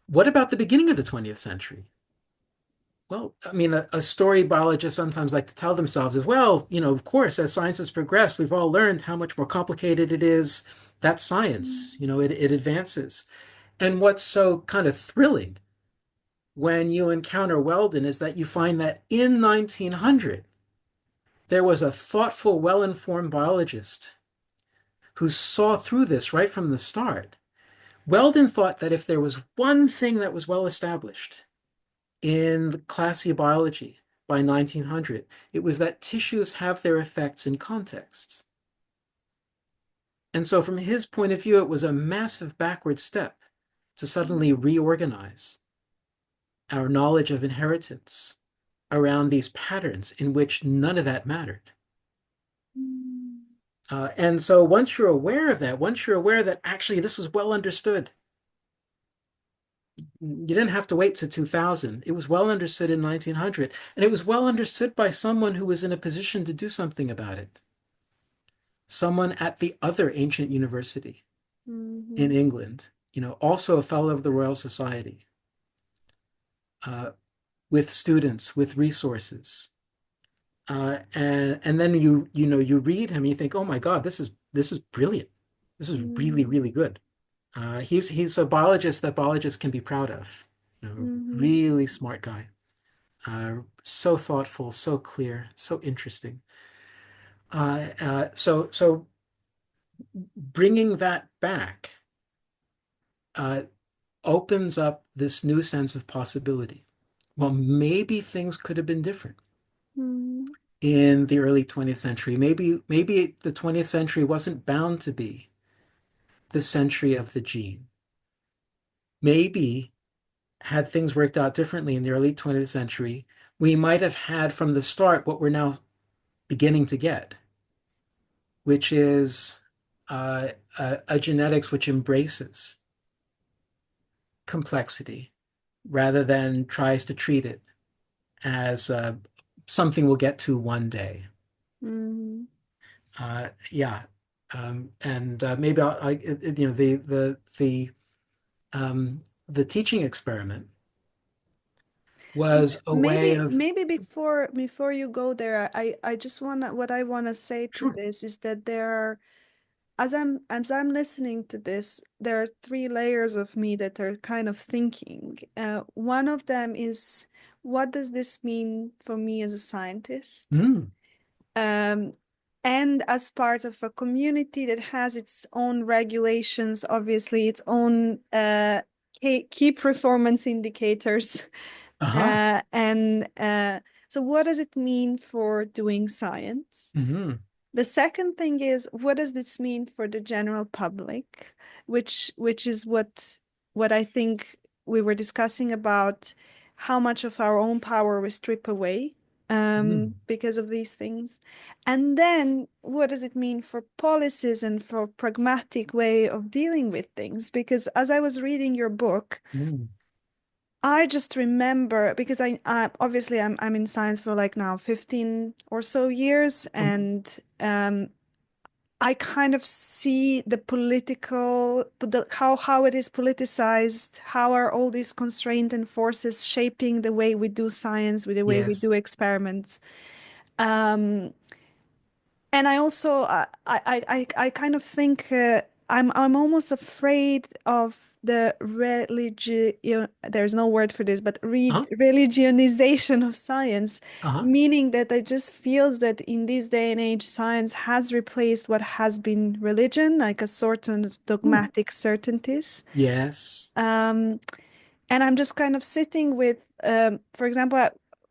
what about the beginning of the 20th century? Well, I mean, a story biologists sometimes like to tell themselves is, well, of course, as science has progressed, we've all learned how much more complicated it is. That's science, it advances. And what's so kind of thrilling when you encounter Weldon is that you find that in 1900, there was a thoughtful, well-informed biologist who saw through this right from the start. Weldon thought that if there was one thing that was well established in the classy biology by 1900, it was that tissues have their effects in contexts. And so from his point of view, it was a massive backward step to suddenly reorganize our knowledge of inheritance around these patterns in which none of that mattered. And so once you're aware of that, once you're aware that actually this was well understood, you didn't have to wait to 2000. It was well understood in 1900, and it was well understood by someone who was in a position to do something about it. Someone at the other ancient university in Mhm. England, also a fellow of the Royal Society, uh, with students, with resources. And then you read him, and you think, oh my God, this is brilliant. This is really, Mhm. really good. He's a biologist that biologists can be proud of. Mm-hmm. Really smart guy. So thoughtful, so clear, so interesting. So bringing that back uh, opens up this new sense of possibility. Well, maybe things could have been different Mm-hmm. in the early 20th century. Maybe the 20th century wasn't bound to be the century of the gene. Maybe had things worked out differently in the early 20th century, we might have had from the start what we're now beginning to get, which is a genetics which embraces complexity rather than tries to treat it as something we'll get to one day. Mm-hmm. Yeah, and maybe the teaching experiment So was a way maybe of maybe before you go there, I just wanna what I wanna say to sure. this is that there are, as I'm listening to this, there are three layers of me that are kind of thinking. One of them is, what does this mean for me as a scientist? Mm, Um, and as part of a community that has its own regulations, obviously its own key performance indicators. uh-huh. And so what does it mean for doing science? Hmm. The second thing is, what does this mean for the general public? Which is what I think we were discussing about how much of our own power we strip away Mm, because of these things. And then what does it mean for policies and for pragmatic way of dealing with things? Because as I was reading your book, mm, I just remember, because I obviously I'm in science for like now 15 or so years, mhm. and I kind of see the political, how it is politicized, how are all these constraints and forces shaping the way we do science, with the way we do Yes. experiments. Um, and I also I kind of think I'm almost afraid of the there's no word for this, but Uh-huh. religionization of science, Uh-huh. meaning that it just feels that in this day and age science has replaced what has been religion, like a certain Mm. dogmatic certainties. Yes. Um, and I'm just kind of sitting with, for example,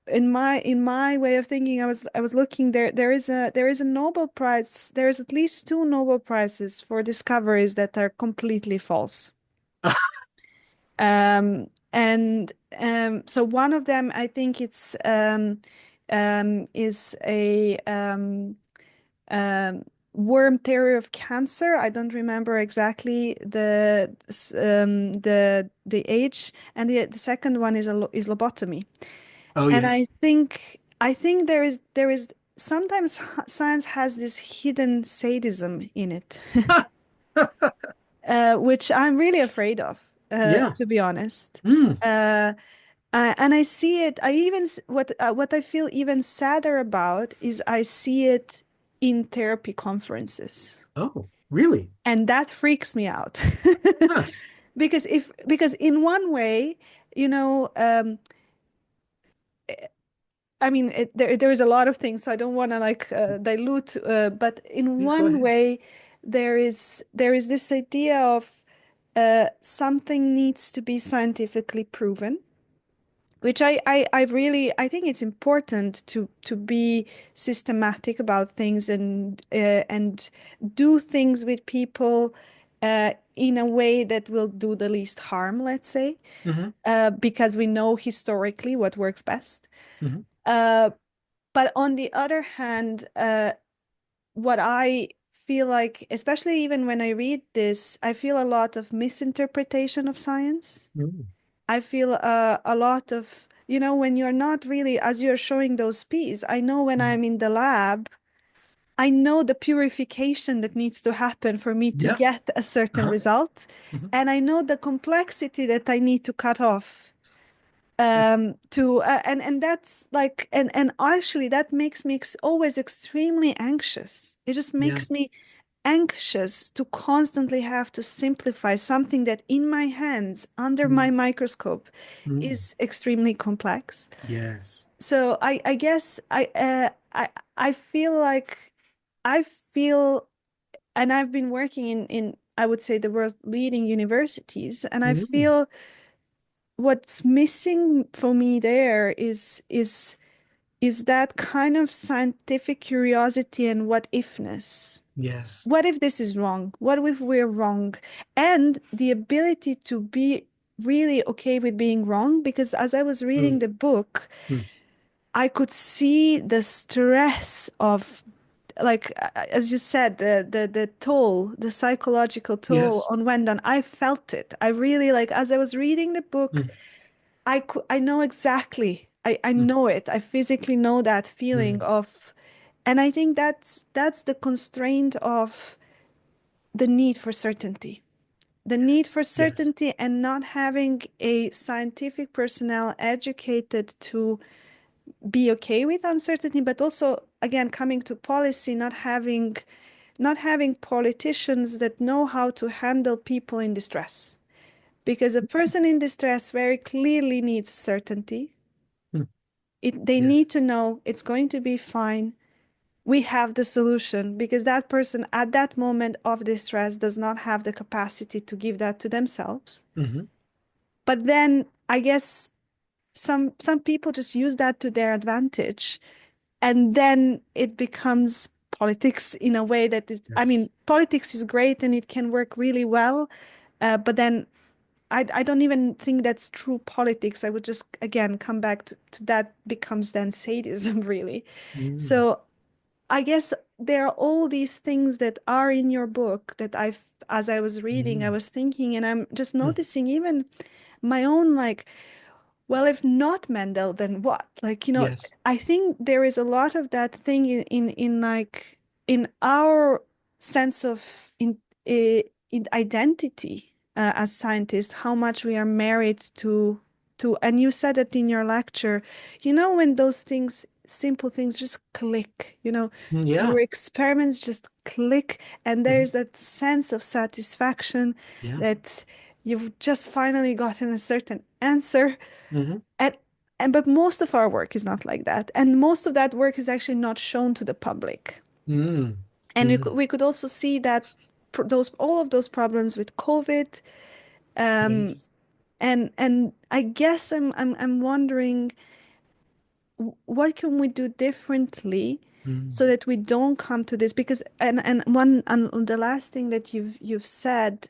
in my way of thinking, I was looking there. There is a Nobel Prize. There is at least two Nobel Prizes for discoveries that are completely false. And so one of them, I think it's is a um, worm theory of cancer. I don't remember exactly the age, and the second one is is lobotomy. Oh, And yes. I think there is sometimes science has this hidden sadism in it, which I'm really afraid of, Yeah. to be honest. Mm. Uh, and I see it. What I feel even sadder about is I see it in therapy conferences, Oh, really? and that freaks me out. Huh. Because in one way, you know, I mean, there is a lot of things, so I don't want to like dilute. But in Please go one ahead. way, there is this idea of something needs to be scientifically proven, which I really I think it's important to be systematic about things and do things with people in a way that will do the least harm, let's say, Hmm. because we know historically what works best. Hmm. Uh, but on the other hand, what I feel like, especially even when I read this, I feel a lot of misinterpretation of science. Mm. I feel a lot of, you know, when you're not really, as you're showing those P's, I know when Mm. I'm in the lab, I know the purification that needs to happen for me to Yeah. get a certain Uh-huh. result. Hmm. And I know the complexity that I need to cut off to and that's like and actually that makes me always extremely anxious. It just Yeah. makes me, anxious to constantly have to simplify something that in my hands, under my Mm, microscope, mm. is extremely complex. Yes. So I guess I feel like I feel, and I've been working in I would say the world's leading universities, and I Mm. feel what's missing for me there is that kind of scientific curiosity and what ifness. Yes. What if this is wrong? What if we're wrong? And the ability to be really okay with being wrong, because as I was reading Mm, the book, mm. I could see the stress of, like as you said, the toll, the psychological toll Yes. on Wendon. I felt it. I really, like, as I was reading the book, Mm, I know exactly. I mm, know it. I physically know that feeling mm. of, and I think that's the constraint of the need for certainty. The need for Yes. certainty and not having a scientific personnel educated to be okay with uncertainty, but also again coming to policy, not having politicians that know how to handle people in distress. Because a person in distress very clearly needs certainty. Mm. They need Yes. to know it's going to be fine. We have the solution, because that person at that moment of distress does not have the capacity to give that to themselves. Hmm. But then I guess some people just use that to their advantage, and then it becomes politics in a way that is, I mean, Yes. politics is great and it can work really well, but then I don't even think that's true politics. I would just again come back to that becomes then sadism, really. Mm. So I guess there are all these things that are in your book that as I was reading, I Mm. was thinking, and I'm just Mm. noticing even my own, like, well, if not Mendel, then what? Like, Yes. I think there is a lot of that thing in like in our sense of in identity as scientists, how much we are married to, and you said it in your lecture, when those things, simple things just click, Mm. your Yeah. experiments just click, and Hmm. there's that sense of satisfaction Yeah. that you've just finally gotten a certain answer. Hmm. And and but most of our work is not like that, and most of that work is actually not shown to the public. Mm. And we could, Mm. we could also see that those all of those problems with COVID, um Yes. and I guess I'm wondering, what can we do differently Mm. so that we don't come to this? Because and the last thing that you've said,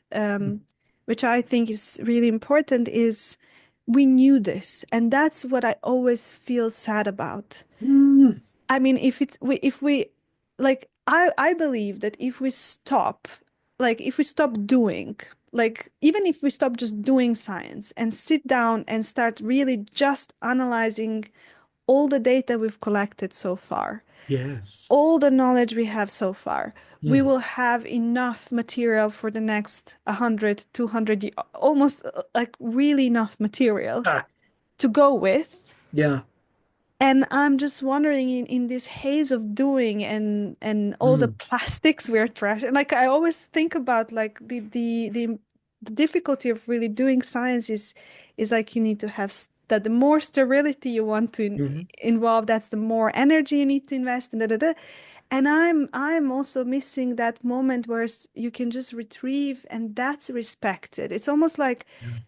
which I think is really important, is we knew this, and that's what I always feel sad about. Mm. I mean, if we like, I believe that if we stop, like if we stop doing, like even if we stop just doing science and sit down and start really just analyzing all the data we've collected so far, Yes. all the knowledge we have so far, we Mm. will have enough material for the next 100, 200, almost like really enough material Ah. to go with. Yeah. And I'm just wondering, in this haze of doing and all the Mm. plastics we're trashing, like I always think about like the difficulty of really doing science is like you need to have that the more sterility you want to Hmm. involve, that's the more energy you need to invest in. Da, da, da. And I'm also missing that moment where you can just retrieve and that's respected. It's almost like Yeah.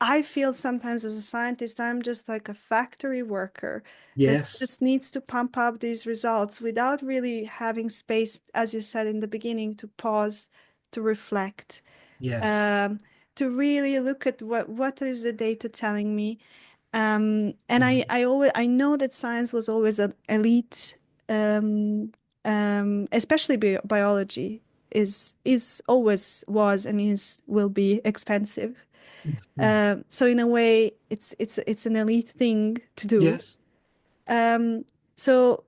I feel sometimes as a scientist, I'm just like a factory worker that Yes. just needs to pump up these results without really having space, as you said in the beginning, to pause, to reflect, Yes. um, to really look at what is the data telling me. And I, Hmm. I always I know that science was always an elite, um, especially biology is always was and is will be expensive. Hmm. So in a way, it's an elite thing to do. Yes. Um, so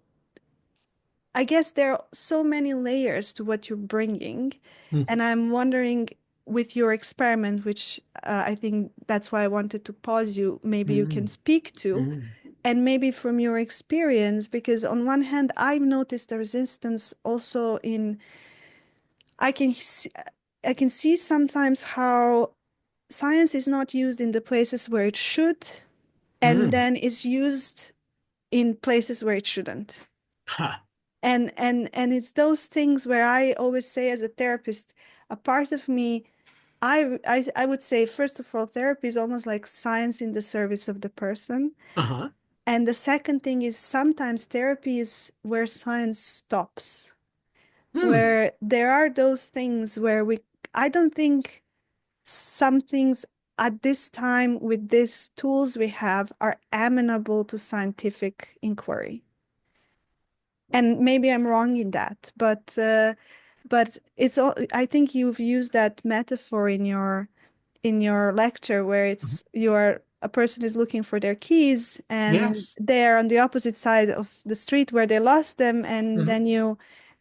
I guess there are so many layers to what you're bringing, Mm. and I'm wondering, with your experiment, which I think that's why I wanted to pause you, maybe you can Mm. speak to, Mm. and maybe from your experience, because on one hand, I've noticed a resistance also in I can see, I can see sometimes how science is not used in the places where it should, and Mm. then is used in places where it shouldn't. Ha. And it's those things where I always say as a therapist, a part of me, I would say, first of all, therapy is almost like science in the service of the person. Uh-huh. And the second thing is sometimes therapy is where science stops, Hmm. where there are those things where I don't think some things at this time with these tools we have are amenable to scientific inquiry. And maybe I'm wrong in that, but it's all, I think you've used that metaphor in your lecture where Mhm. it's you're a person is looking for their keys and Yes. they're on the opposite side of the street where they lost them, and Hmm.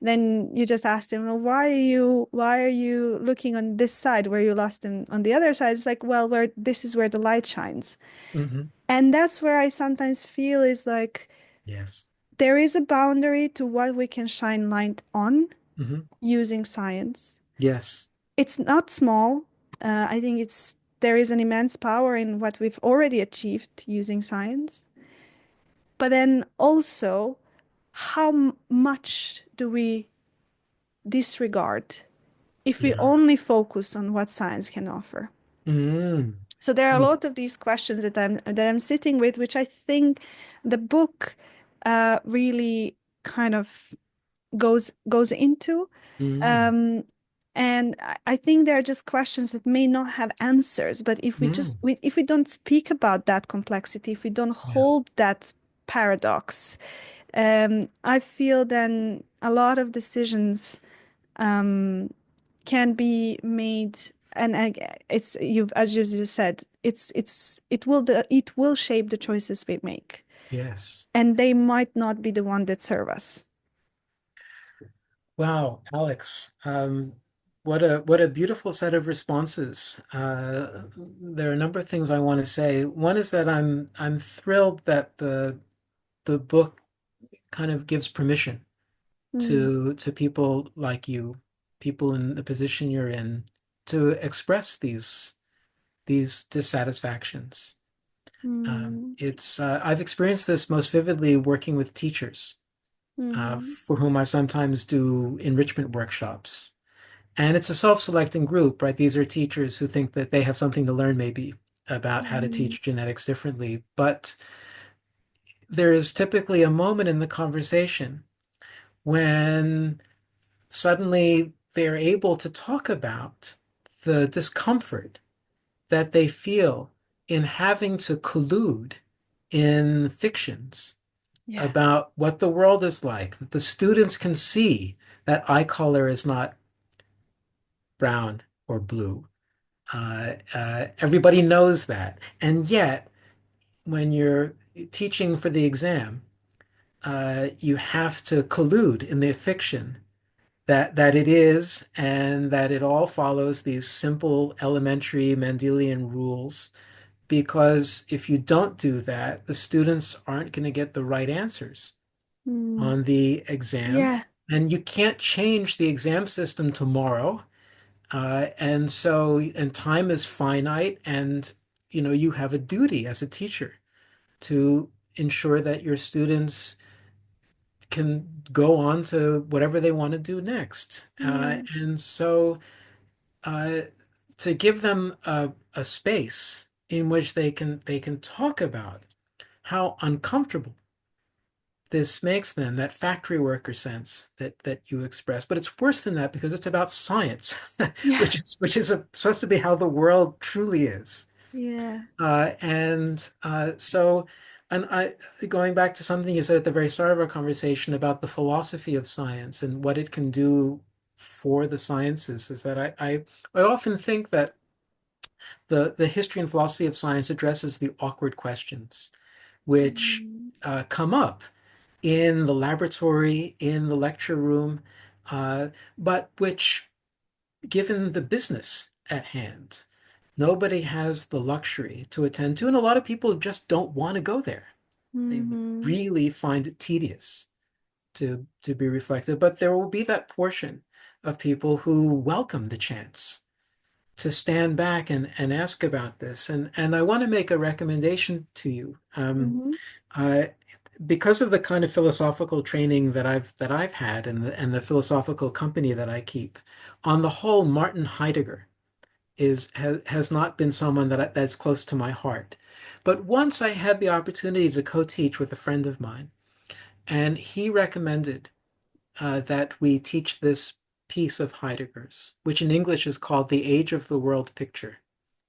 then you just ask them, well, why are you looking on this side where you lost them on the other side? It's like, well, where this is where the light shines. Hmm. And that's where I sometimes feel is like Yes. there is a boundary to what we can shine light on Hmm. using science. Yes. It's not small. I think there is an immense power in what we've already achieved using science. But then also, how much do we disregard if we Yeah. only focus on what science can offer? Mm. So there are a Mm. lot of these questions that I'm sitting with, which I think the book really kind of goes into. Mm. Um, and I think there are just questions that may not have answers, but if Mm. if we don't speak about that complexity, if we don't Yeah. hold that paradox, I feel then a lot of decisions um, can be made, and it's you've as you just said, it will shape the choices we make, Yes. and they might not be the one that serve us. Wow, Alex, what a beautiful set of responses. There are a number of things I want to say. One is that I'm thrilled that the book kind of gives permission Mm, to people like you, people in the position you're in, to express these dissatisfactions. mm, It's I've experienced this most vividly working with teachers, mhm, for whom I sometimes do enrichment workshops. And it's a self-selecting group, right? These are teachers who think that they have something to learn maybe about how to mhm, teach genetics differently. But there is typically a moment in the conversation when suddenly they're able to talk about the discomfort that they feel in having to collude in fictions yeah, about what the world is like, that the students can see that eye color is not brown or blue. Everybody knows that. And yet, when you're teaching for the exam, you have to collude in the fiction that it is, and that it all follows these simple elementary Mendelian rules. Because if you don't do that, the students aren't going to get the right answers mm, on the exam. yeah, And you can't change the exam system tomorrow. And time is finite, and you have a duty as a teacher to ensure that your students can go on to whatever they want to do next. yeah, And so uh, to give them a space in which they can talk about how uncomfortable this makes them, that factory worker sense that you express. But it's worse than that because it's about science, yeah, supposed to be how the world truly is. yeah, And going back to something you said at the very start of our conversation about the philosophy of science and what it can do for the sciences, is that I often think that the history and philosophy of science addresses the awkward questions which mm, come up in the laboratory, in the lecture room, uh, but which, given the business at hand, nobody has the luxury to attend to, and a lot of people just don't want to go there. They mhm, really find it tedious to be reflective, but there will be that portion of people who welcome the chance to stand back and ask about this. And I want to make a recommendation to you. Mm-hmm. Uh, because of the kind of philosophical training that I've had and the philosophical company that I keep, on the whole, Martin Heidegger has not been someone that's close to my heart. But once I had the opportunity to co-teach with a friend of mine, and he recommended that we teach this piece of Heidegger's, which in English is called The Age of the World Picture.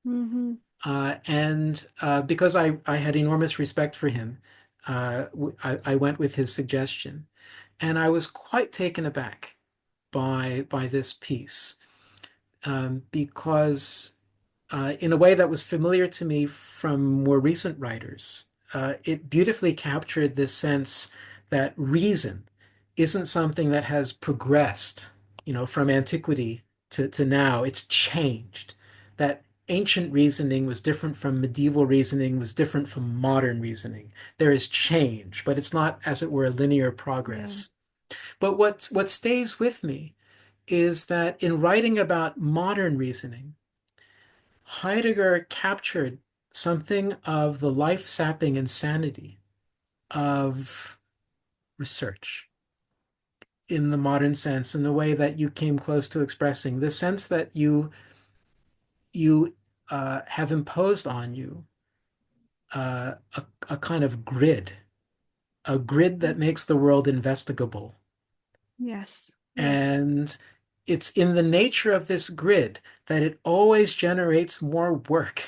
Mm-hmm. And because I had enormous respect for him, I went with his suggestion. And I was quite taken aback by this piece, because in a way that was familiar to me from more recent writers, it beautifully captured this sense that reason isn't something that has progressed, from antiquity to now. It's changed. That ancient reasoning was different from medieval reasoning, was different from modern reasoning. There is change, but it's not, as it were, a linear Yeah. progress. But what stays with me is that in writing about modern reasoning, Heidegger captured something of the life-sapping insanity of research in the modern sense, in the way that you came close to expressing, the sense that you have imposed on you a kind of grid, a grid that makes the world investigable. Yes. Yeah. And it's in the nature of this grid that it always generates more work.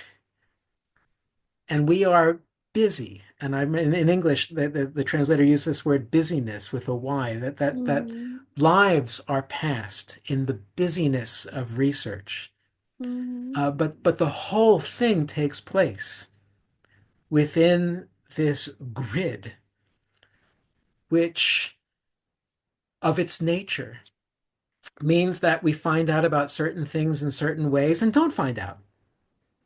And we are busy. And I'm in English, the translator used this word busyness with a Y, that Mm-hmm. lives are passed in the busyness of research. Mm-hmm. But the whole thing takes place within this grid, which of its nature means that we find out about certain things in certain ways and don't find out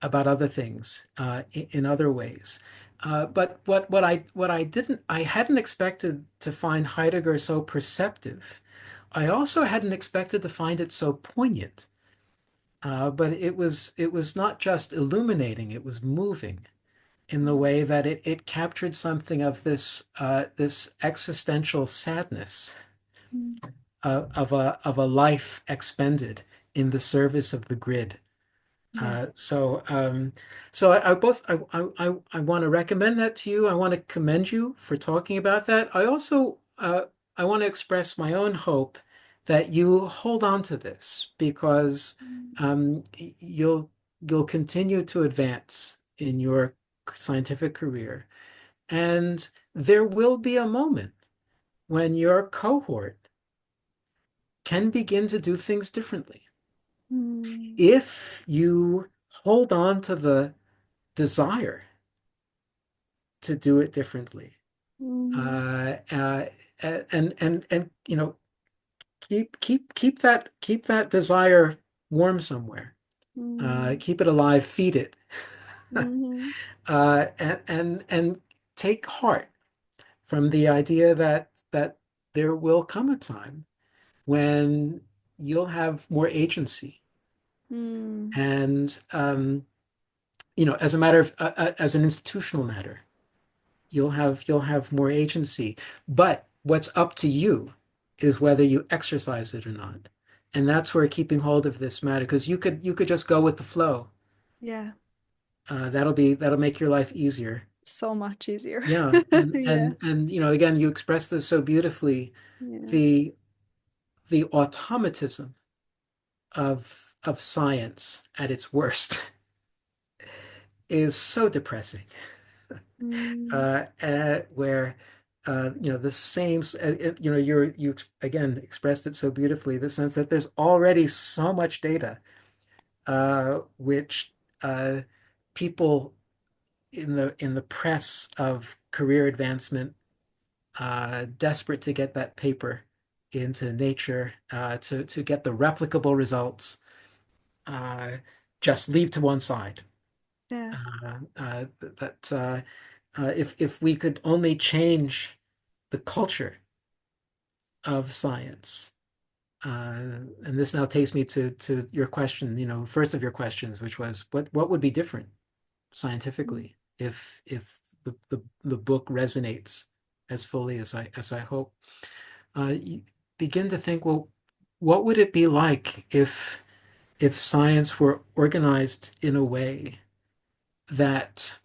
about other things in other ways. But what I hadn't expected to find Heidegger so perceptive. I also hadn't expected to find it so poignant. But it was not just illuminating; it was moving in the way that it captured something of this existential sadness of a life expended in the service of the grid. Yeah. So I want to recommend that to you. I want to commend you for talking about that. I also I want to express my own hope that you hold on to this because you'll continue to advance in your scientific career, and there will be a moment when your cohort can begin to do things differently Mm-hmm. if you hold on to the desire to do it differently. Mm-hmm. Uh, uh, and keep that desire warm somewhere. Keep it alive, feed it, Mm-hmm. and take heart from the idea that there will come a time when you'll have more agency. Mm-hmm. And as a matter of as an institutional matter, you'll have more agency. But what's up to you is whether you exercise it or not. And that's where keeping hold of this matter, because you could just go with the flow. Yeah. That'll make your life easier. So much easier. Yeah. And Yeah. and and again, you expressed this so beautifully. Yeah. The the automatism of science at its worst is so depressing. Mm-hmm. Where the same you again expressed it so beautifully, the sense that there's already so much data which people in the press of career advancement, desperate to get that paper into Nature, to get the replicable results, uh, just leave to one side. Yeah. That if we could only change the culture of science, And this now takes me to your question, first of your questions, which was what would be different scientifically if the book resonates as fully as I hope. You begin to think, well, what would it be like if science were organized in a way that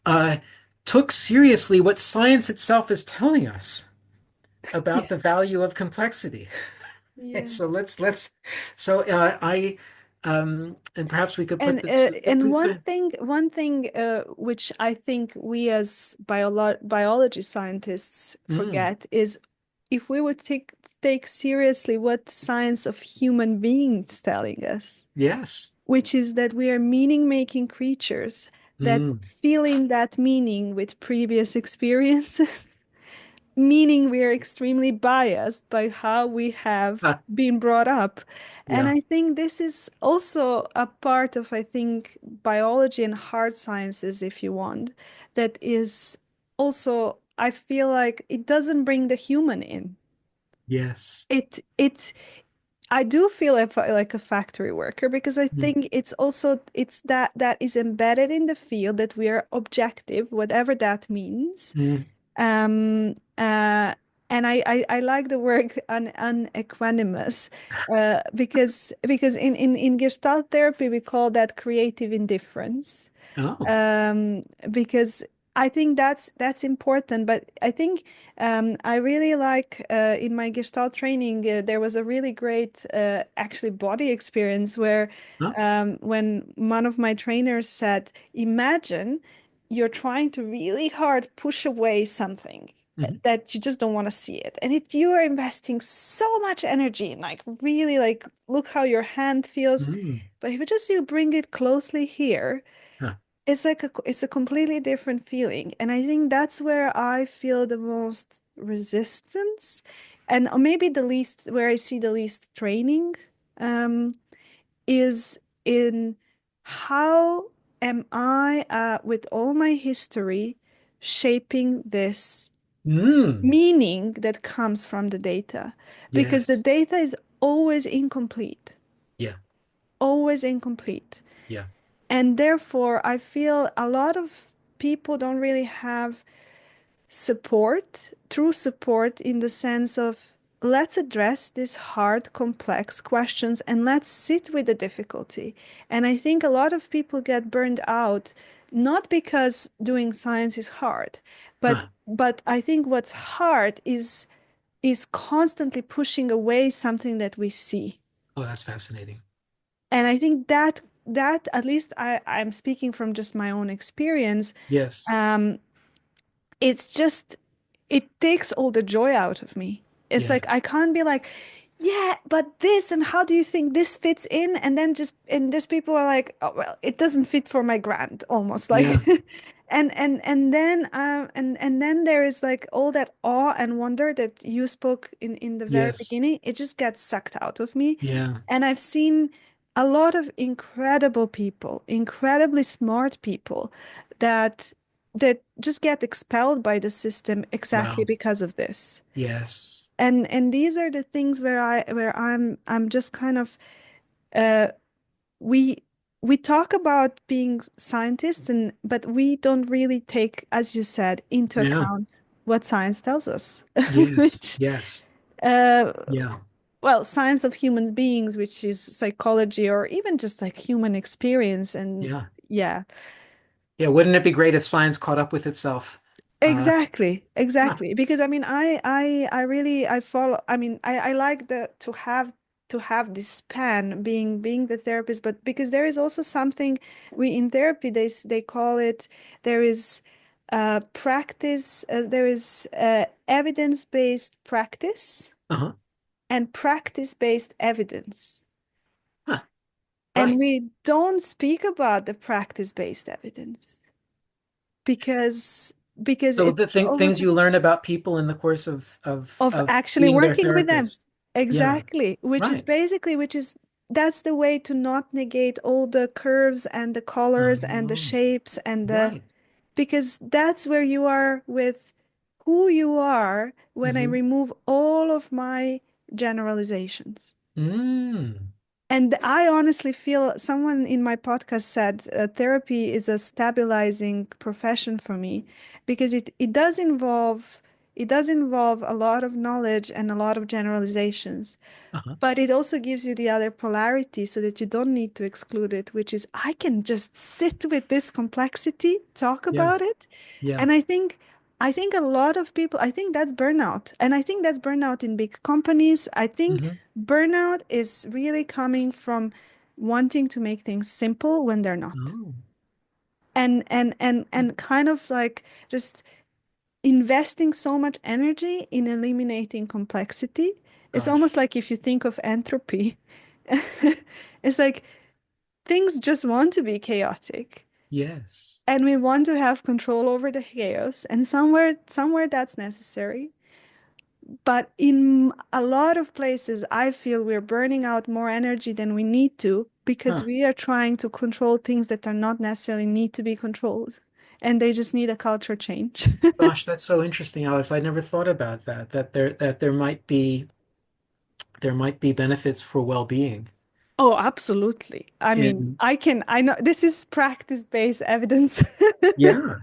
uh, took seriously what science itself is telling us Yeah. about the value of complexity. Yeah. So let's so I and perhaps we could put And the two, yeah, and please go ahead. one thing which I think we as biology scientists Mm, forget is if we would take seriously what science of human beings telling us, yes. which is that we are meaning-making creatures that Mm, feeling that meaning with previous experiences, meaning we are extremely biased by how we have ah, been brought up. And yeah. I think this is also a part of, I think, biology and hard sciences, if you want, that is also, I feel like it doesn't bring the human in. Yes. It I do feel like a factory worker because I Mm, think it's also it's that is embedded in the field that we are objective, whatever that means. mm, Um, uh, and I like the word unequanimous because in Gestalt therapy we call that creative indifference. oh. um, because I think that's important. But I think I really like in my Gestalt training there was a really great actually body experience where Huh? when one of my trainers said, "Imagine you're trying to really hard push away something." Mhm. That you just don't want to see it, and you are investing so much energy and like really like look how your hand feels, Mm, but if you bring it closely here, huh. it's a completely different feeling. And I think that's where I feel the most resistance and maybe the least where I see the least training um, is in how am I with all my history shaping this Mm, meaning that comes from the data, because the yes. data is always incomplete, Yeah. always incomplete. Yeah. And therefore, I feel a lot of people don't really have support, true support, in the sense of let's address these hard, complex questions and let's sit with the difficulty. And I think a lot of people get burned out, not because doing science is hard, but Huh. I think what's hard is constantly pushing away something that we see. Oh, that's fascinating. And I think that at least I'm speaking from just my own experience. Yes. Um, it's just it takes all the joy out of me. It's Yeah. like I can't be like, yeah, but this and how do you think this fits in? And then just people are like, oh well, it doesn't fit for my grant, almost like. Yeah. And then there is like all that awe and wonder that you spoke in the very Yes. beginning. It just gets sucked out of me. Yeah. And I've seen a lot of incredible people, incredibly smart people that just get expelled by the system exactly Wow. because of this. Yes. And these are the things where I'm just kind of uh we we talk about being scientists and but we don't really take, as you said, into Yeah. account what science tells us, Yes. which Yes. uh Yeah. well, science of human beings, which is psychology or even just like human experience. And Yeah. yeah. Yeah. Wouldn't it be great if science caught up with itself? Uh, Exactly, huh. exactly. Because I mean, I really, I follow. I mean, I like the to have this span being the therapist, but because there is also something we in therapy they call it there is practice, there is evidence-based practice Uh-huh. and practice-based evidence, Huh. and Right. we don't speak about the practice-based evidence because So it's the things almost you learn about people in the course of of actually being their working with them. therapist. Yeah. Exactly, Right. which is that's the way to not negate all the curves and the colors and the Oh, shapes and the right. because that's where you are with who you are when I Hmm. remove all of my generalizations. Mm. And I honestly feel someone in my podcast said therapy is a stabilizing profession for me because it does involve a lot of knowledge and a lot of generalizations. Uh-huh. But it also gives you the other polarity so that you don't need to exclude it, which is I can just sit with this complexity, talk Yeah. about it. Yeah. And I think a lot of people, I think that's burnout. And I think that's burnout in big companies. I think Hmm. burnout is really coming from wanting to make things simple when they're not. Oh, And kind of like just investing so much energy in eliminating complexity. It's almost gosh. like if you think of entropy, it's like things just want to be chaotic Yes. and we want to have control over the chaos and somewhere that's necessary. But in a lot of places, I feel we're burning out more energy than we need to because Huh. we are trying to control things that are not necessarily need to be controlled and they just need a culture change. Gosh, that's so interesting, Alice. I never thought about that, there might be benefits for well-being Oh, absolutely. I mean, in I know this is practice-based evidence. yeah,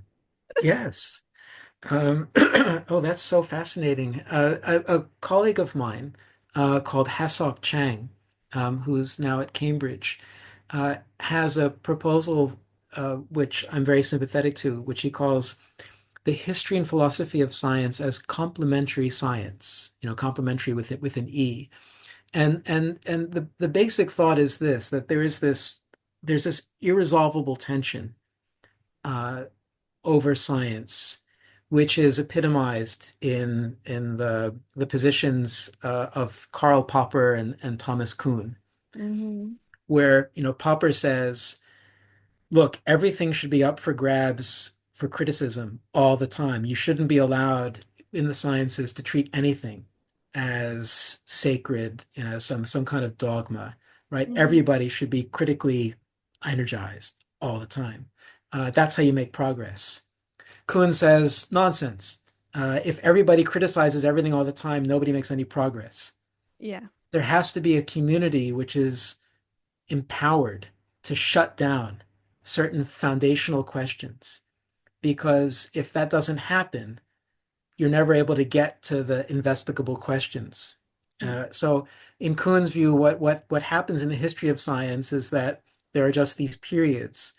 yes. Oh, that's so fascinating. A colleague of mine called Hasok Chang, who's now at Cambridge, has a proposal which I'm very sympathetic to, which he calls the history and philosophy of science as complementary science, complementary with it with an E. And the basic thought is this, that there's this irresolvable tension uh, over science, which is epitomized in the positions of Karl Popper and Thomas Kuhn, Hmm. where Popper says, look, everything should be up for grabs for criticism all the time. You shouldn't be allowed in the sciences to treat anything as sacred, as some kind of dogma, right? Hmm. Everybody should be critically energized all the time. That's how you make progress. Kuhn says, nonsense. If everybody criticizes everything all the time, nobody makes any progress. Yeah. There has to be a community which is empowered to shut down certain foundational questions. Because if that doesn't happen, you're never able to get to the investigable questions. Yeah. So, in Kuhn's view, what happens in the history of science is that there are just these periods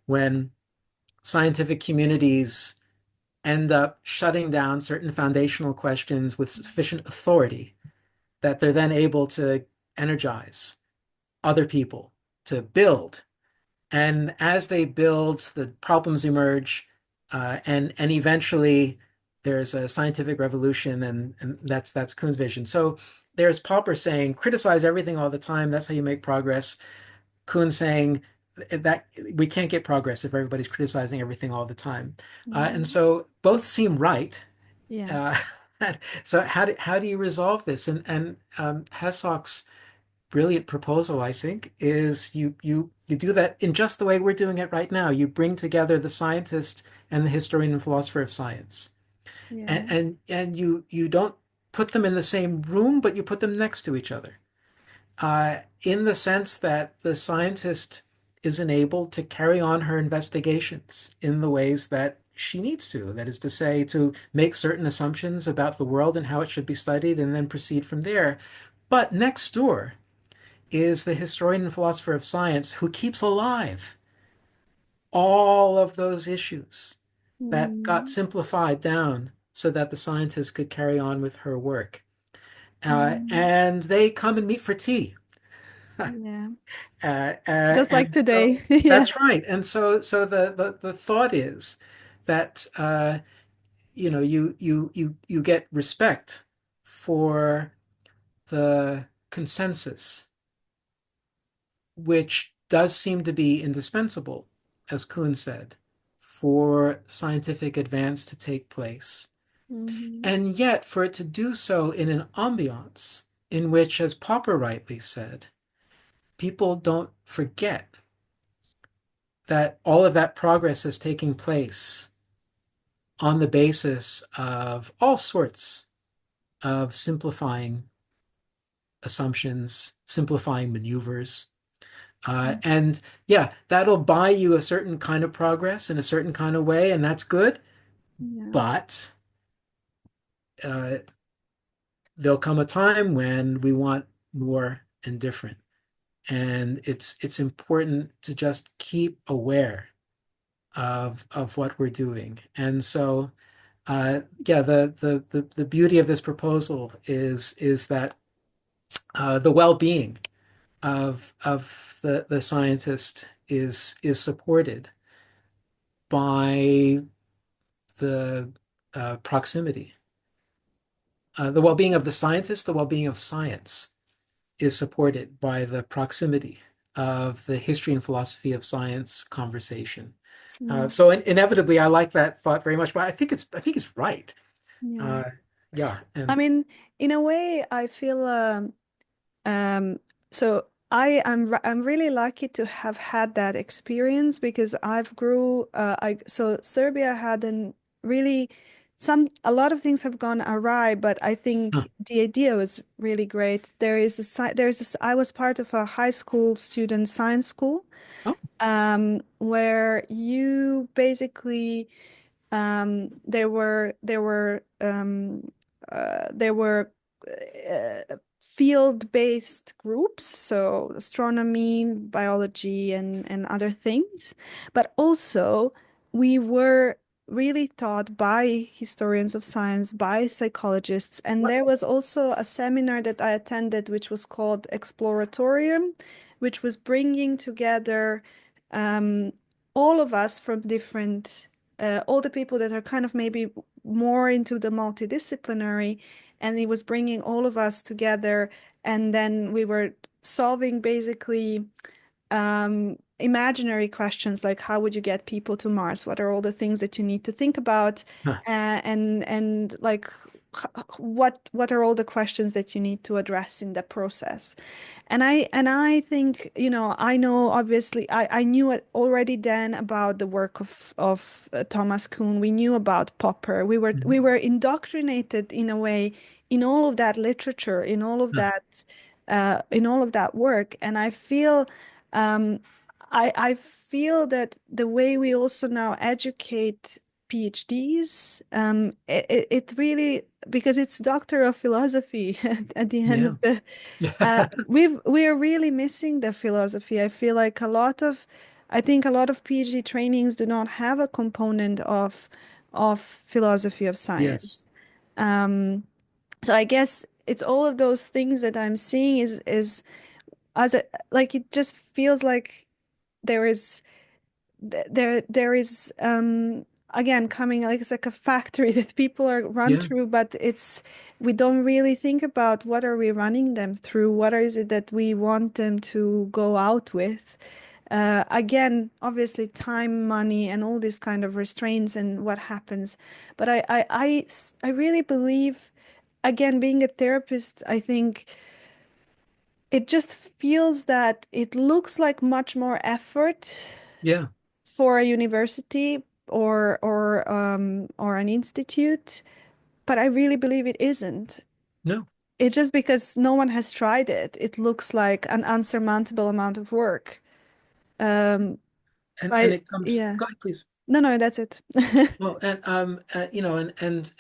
when scientific communities end up shutting down certain foundational questions with sufficient authority that they're then able to energize other people to build. And as they build, the problems emerge, and eventually there's a scientific revolution, and that's Kuhn's vision. So there's Popper saying, criticize everything all the time. That's how you make progress. Kuhn saying that we can't get progress if everybody's criticizing everything all the time. And Hmm. so both seem right. Yeah. Uh, so how do you resolve this? And Hassock's brilliant proposal, I think, is you do that in just the way we're doing it right now. You bring together the scientist and the historian and philosopher of science, Yeah. and you don't put them in the same room, but you put them next to each other, in the sense that the scientist is enabled to carry on her investigations in the ways that she needs to. That is to say, to make certain assumptions about the world and how it should be studied, and then proceed from there. But next door is the historian and philosopher of science who keeps alive all of those issues that got Hmm. simplified down so that the scientist could carry on with her work. Hmm. And they come and meet for tea. Yeah. Just like And so today. Yeah. that's right. And so the thought is that you get respect for the consensus, which does seem to be indispensable, as Kuhn said, for scientific advance to take place. Hmm. And yet, for it to do so in an ambiance in which, as Popper rightly said, people don't forget that all of that progress is taking place on the basis of all sorts of simplifying assumptions, simplifying maneuvers. Mm. And yeah, that'll buy you a certain kind of progress in a certain kind of way, and that's good. Yeah. But uh, there'll come a time when we want more and different. And it's important to just keep aware of what we're doing. And so yeah, the beauty of this proposal is that the well-being of the scientist is supported by the proximity. The well-being of the scientist, the well-being of science is supported by the proximity of the history and philosophy of science conversation. Mm. So inevitably, I like that thought very much, but I think it's right. Yeah. Uh, yeah, I and mean, in a way, I feel Um, so I'm really lucky to have had that experience because I've grew I so Serbia had an really a lot of things have gone awry, but I huh. think the idea was really great. I was part of a high school student science school Oh, where you basically there were field-based groups, so astronomy, biology, and other things. But also, we were really taught by historians of science, by psychologists, and what? there was also a seminar that I attended, which was called Exploratorium, which was bringing together um, all of us from different all the people that are kind of maybe more into the multidisciplinary, and it was bringing all of us together, and then we were solving basically imaginary questions like how would you get people to Mars? What are all the things that you need to think about? Huh. And like what are all the questions that you need to address in the process? And I think, I know obviously I knew it already then about the work of Thomas Kuhn. We knew about Popper. We Mhm. were indoctrinated in a way in all of that literature, Huh. in all of that work. And I feel um, I feel that the way we also now educate PhDs, it really because it's Doctor of Philosophy at the end Yeah. of the we're really missing the philosophy. I think a lot of PhD trainings do not have a component of philosophy of Yes. science. Um, so I guess it's all of those things that I'm seeing is as a like it just feels like there is there is again coming like it's like a factory that people are run Yeah. through, but it's we don't really think about what are we running them through, what is it that we want them to go out with. Again, obviously time, money, and all these kind of restraints and what happens. But I really believe, again, being a therapist, I think it just feels that it looks like much more effort Yeah. for a university or an institute, but I really believe it isn't. No. It's just because no one has tried it. It looks like an unsurmountable amount of work. Um, And I it comes. yeah. Go ahead, please. No, that's it. Well, and and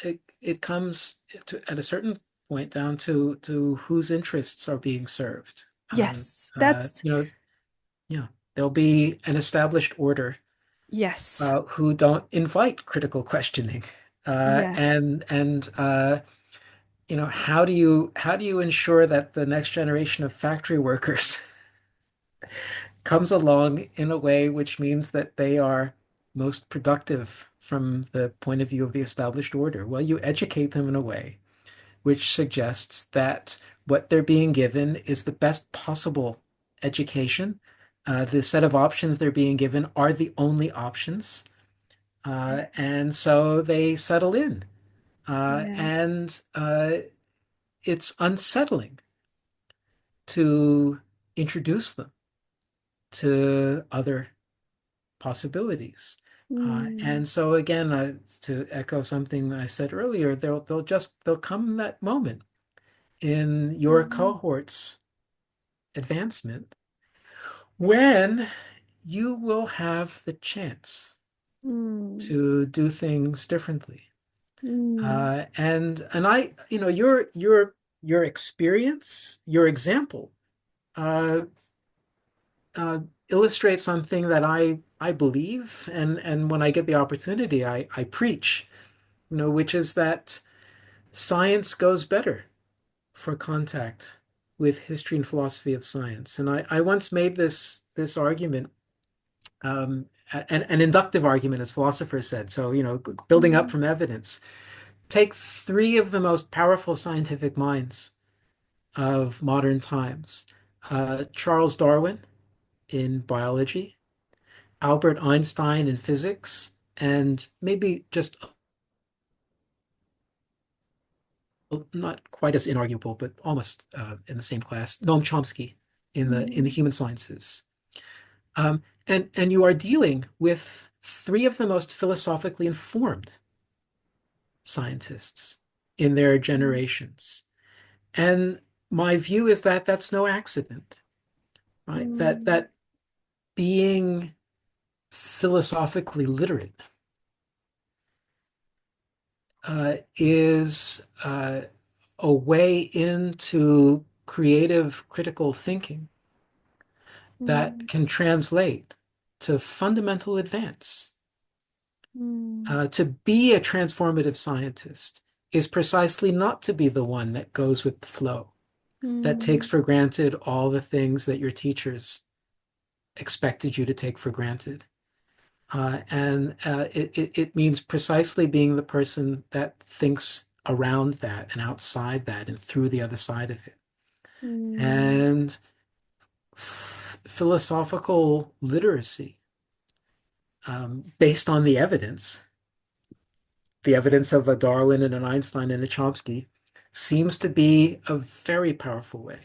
it comes to at a certain point down to whose interests are being served. Yes, that's Yeah, there'll be an established order yes. who don't invite critical questioning, Yes. how do you ensure that the next generation of factory workers comes along in a way which means that they are most productive from the point of view of the established order? Well, you educate them in a way which suggests that what they're being given is the best possible education. The set of options they're being given are the only options. And so they settle in. Yeah. And it's unsettling to introduce them to other possibilities. Mm. And so again, to echo something that I said earlier, they'll come that moment in your Mm, cohort's advancement when you will have the chance mm, to do things differently. mm, And I, your experience, your example, uh, uh, illustrates something that I believe, and when I get the opportunity, I preach, which is that science goes better for contact with history and philosophy of science. And I once made this argument, an inductive argument, as philosophers said. So, building up mm, from evidence. Take three of the most powerful scientific minds of modern times. Charles Darwin in biology, Albert Einstein in physics, and maybe just not quite as inarguable, but almost in the same class, Noam Chomsky in the mm, human sciences. And you are dealing with three of the most philosophically informed scientists in their mm, generations. And my view is that that's no accident, right? That mm, that being philosophically literate is a way into creative critical thinking that mm, can translate to fundamental advance. mm, To be a transformative scientist is precisely not to be the one that goes with the flow, that takes mm, for granted all the things that your teachers expected you to take for granted. And it means precisely being the person that thinks around that and outside that and through the other side of it. mm, And philosophical literacy, based on the evidence of a Darwin and an Einstein and a Chomsky, seems to be a very powerful way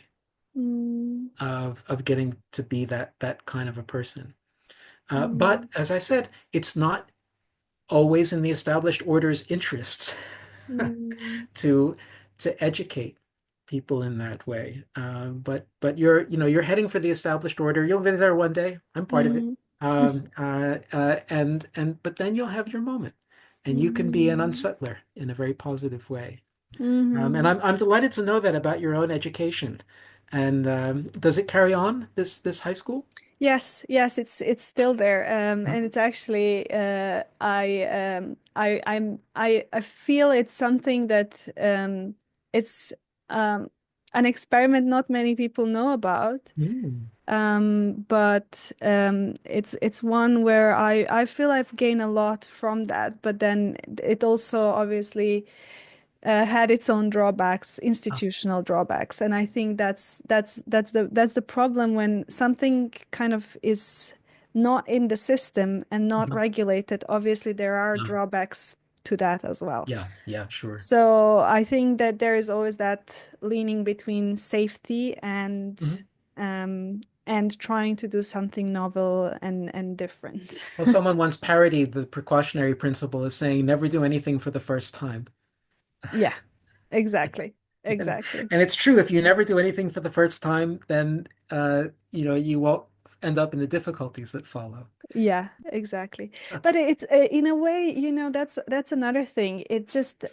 mm, of getting to be that kind of a person. But mm, as I said, it's not always in the established order's interests mm, to educate people in that way. But you're heading for the established order. You'll be there one day. I'm part of it. mm, And but then you'll have your moment, and you can be an mm, unsettler in a very positive way. And mhm. I'm delighted to know that about your own education. And does it carry on this high school? Yes, yes, it's still there, Mhm. and it's actually I feel it's something that it's um, an experiment not many people know about, Mm. but it's one where I feel I've gained a lot from that, but then it also obviously had its own drawbacks, Ah, institutional drawbacks, and I think that's the problem when something kind of is not in the system and not mhm. regulated. Obviously, there are Ah, drawbacks to that as well. yeah, yeah, sure. So I think that there is always that leaning between safety Mhm. and trying to do something novel and different. Well, someone once parodied the precautionary principle as saying, never do anything for the first time. Yeah, exactly. And, Exactly. and it's true, if you never do anything for the first time, then you won't end up in the difficulties that follow. Yeah, exactly. But it's in a way, that's another thing. It just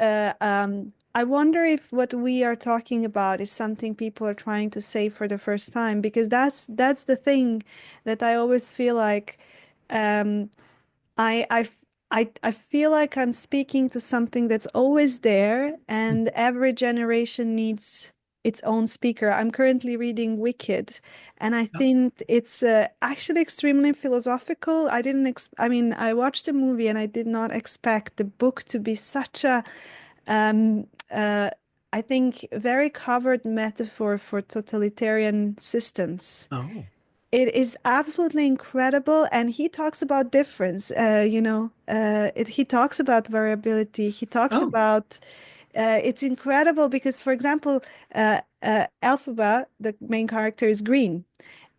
I wonder if what we are talking about is something people are trying to say for the first time, because that's the thing that I always feel like um I I f- I feel like I'm speaking to something that's always there, and every generation needs its own speaker. I'm currently reading Wicked, and I Oh, think it's actually extremely philosophical. I mean, I watched the movie and I did not expect the book to be such a um uh I think very covered metaphor for totalitarian systems. oh, It is absolutely incredible, and he talks about difference. He talks about variability. He talks oh, about it's incredible because, for example, Elphaba, the main character, is green,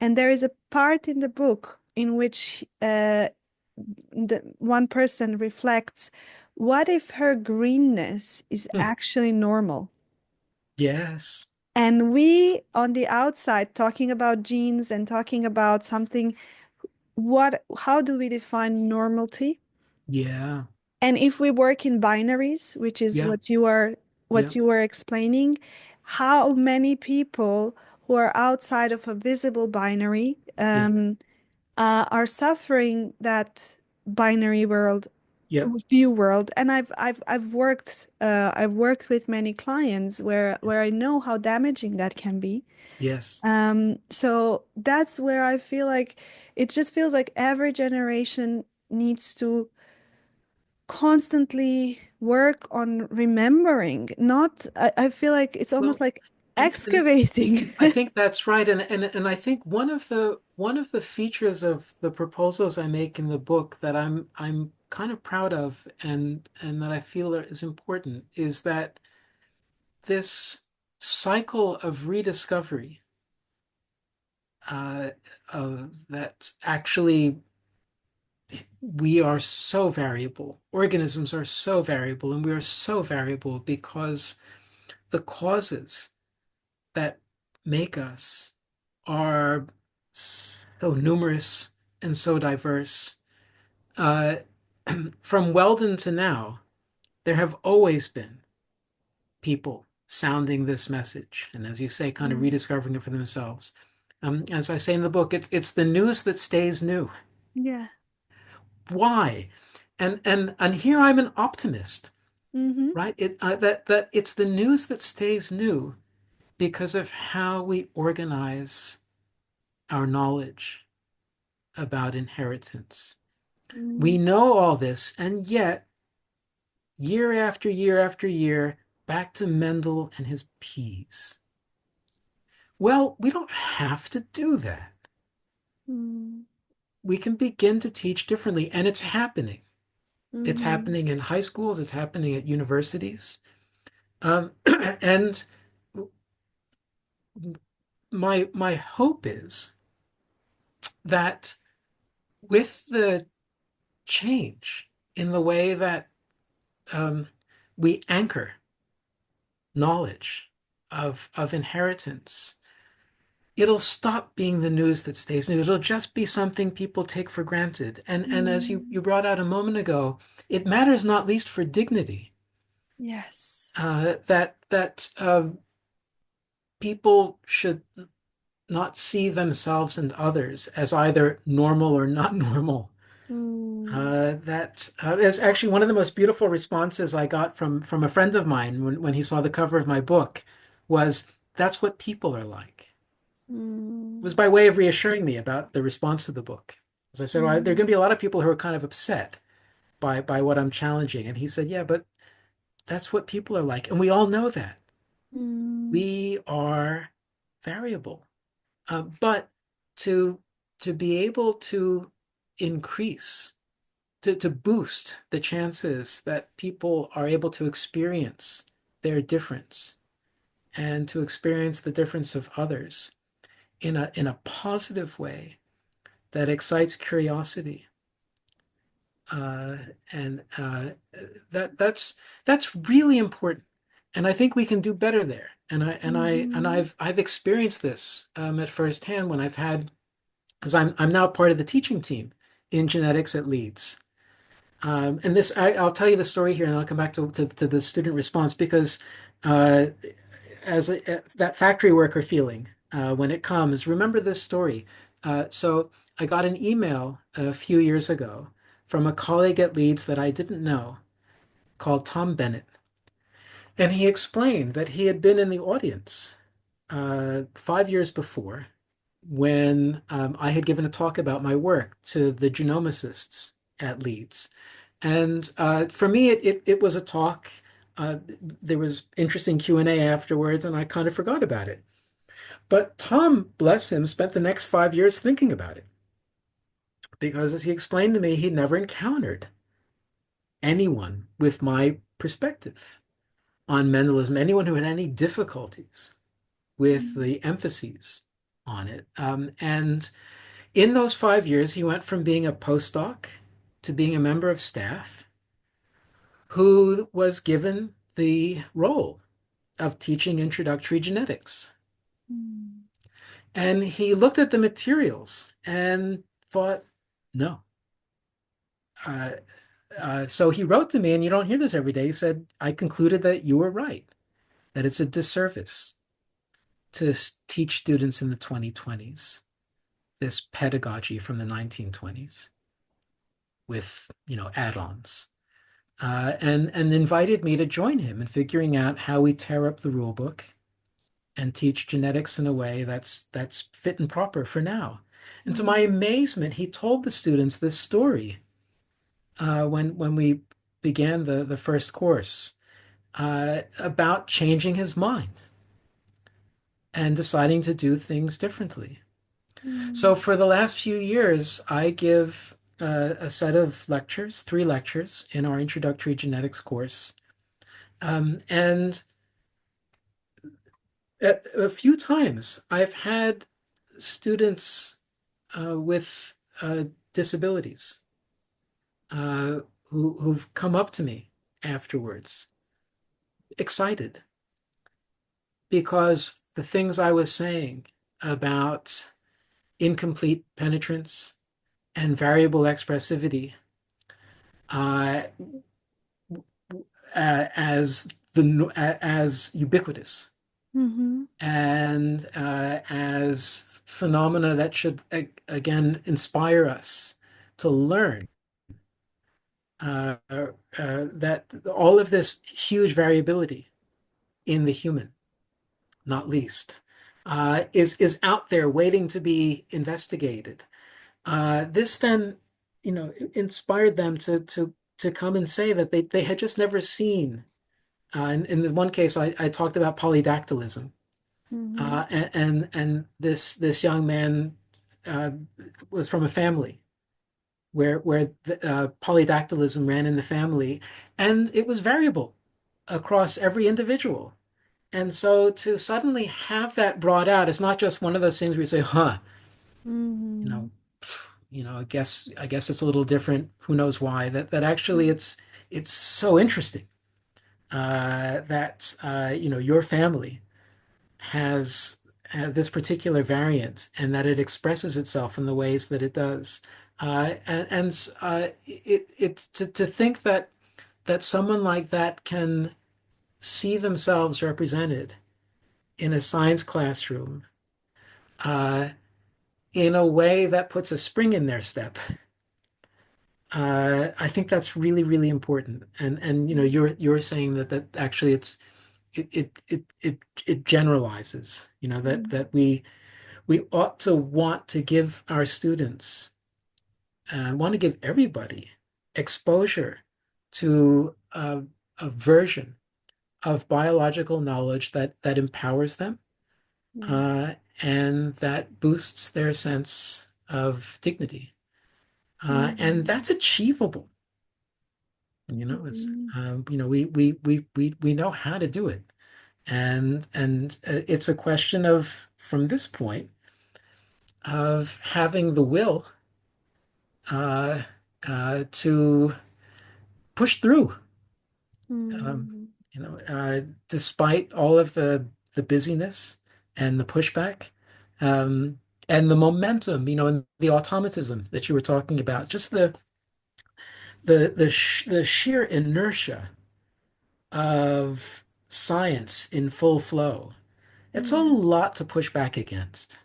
and there is a part in the book in which the one person reflects, what if her greenness is hmm, actually normal? yes. And we on the outside talking about genes and talking about something, how do we define normality? Yeah. And if we work in binaries, which is Yeah. Yeah. what you were explaining, how many people who are outside of a visible binary Yeah. are suffering that binary world, Yeah. view world. And I've worked with many clients where I know how damaging that can be. Yes. So that's where I feel like it just feels like every generation needs to constantly work on remembering. Not, I feel like it's almost Well, like and excavating. I think that's right. And I think one of the features of the proposals I make in the book that I'm kind of proud of and that I feel is important is that this cycle of rediscovery uh, that actually we are so variable. Organisms are so variable, and we are so variable because the causes that make us are so numerous and so diverse. Uh, from Weldon to now, there have always been people sounding this message, and as you say, kind of Mm, rediscovering it for themselves. As I say in the book, it's the news that stays new. yeah. Why? And here I'm an optimist, Mm-hmm. right? That it's the news that stays new because of how we organize our knowledge about inheritance. We Mm, know all this, and yet, year after year after year, back to Mendel and his peas. Well, we don't have to do that. mm, We can begin to teach differently, and it's happening. It's mm, happening in high schools, it's happening at universities. And my hope is that with the change in the way that um, we anchor knowledge of inheritance, it'll stop being the news that stays new. It'll just be something people take for granted. And as you mm. brought out a moment ago, it matters not least for dignity, Yes. that people should not see themselves and others as either normal or not normal. Mm, That is actually one of the most beautiful responses I got from a friend of mine when he saw the cover of my book was, "That's what people are like." It was mm, by way of reassuring me about the response to the book. As I said, well, there are going to mm, be a lot of people who are kind of upset by what I'm challenging. And he said, yeah, but that's what people are like. And we all know that. mm, We are variable. But to to be able to increase, to boost the chances that people are able to experience their difference and to experience the difference of others in a positive way that excites curiosity. Uh, and that's really important. And I think we can do better there. mhm, I've experienced this at firsthand when I've had, because I'm now part of the teaching team in genetics at Leeds. And this I'll tell you the story here, and I'll come back to the student response because uh, that factory worker feeling when it comes, remember this story. So I got an email a few years ago from a colleague at Leeds that I didn't know called Tom Bennett. And he explained that he had been in the audience 5 years before when I had given a talk about my work to the genomicists at Leeds. And for me, it was a talk. There was interesting Q&A afterwards, and I kind of forgot about it. But Tom, bless him, spent the next 5 years thinking about it because, as he explained to me, he'd never encountered anyone with my perspective on Mendelism, anyone who had any difficulties with mm, the emphases on it. And in those 5 years, he went from being a postdoc to being a member of staff who was given the role of teaching introductory genetics. Mm. And he looked at the materials and thought, no. Uh, so he wrote to me, and you don't hear this every day. He said, I concluded that you were right, that it's a disservice to teach students in the 2020s this pedagogy from the 1920s with, add-ons. And invited me to join him in figuring out how we tear up the rule book and teach genetics in a way that's fit and proper for now. And to my Mm. amazement, he told the students this story when we began the first course about changing his mind and deciding to do things differently. So Mm. for the last few years, I give a set of lectures, 3 lectures in our introductory genetics course. And a few times I've had students with disabilities uh, who've come up to me afterwards, excited because the things I was saying about incomplete penetrance and variable expressivity uh, as ubiquitous Mhm. and as phenomena that should again inspire us to learn that all of this huge variability in the human, not least, is out there waiting to be investigated. This then, inspired them to come and say that they had just never seen. In the one case, I talked about polydactylism, Mhm. and this young man uh, was from a family where polydactylism ran in the family, and it was variable across every individual. And so to suddenly have that brought out, it's not just one of those things where you say, "Huh, you know, Mhm. I guess it's a little different. Who knows why?" That actually Mhm. it's so interesting that your family has this particular variant and that it expresses itself in the ways that it does. To think that someone like that can see themselves represented in a science classroom uh, in a way that puts a spring in their step. I think that's really, really important. And you're saying that actually it generalizes, Mhm. that we ought to want to give our students, want to give everybody exposure to a version of biological knowledge that empowers them Yeah. uh, and that boosts their sense of dignity. And Mhm. that's achievable. Mhm. We know how to do it, and it's a question of, from this point, of having the will uh, to push through. Um, Mhm. Despite all of the busyness and the pushback, um, and the momentum, and the automatism that you were talking about, just the sheer inertia of science in full flow. It's a Yeah. lot to push back against.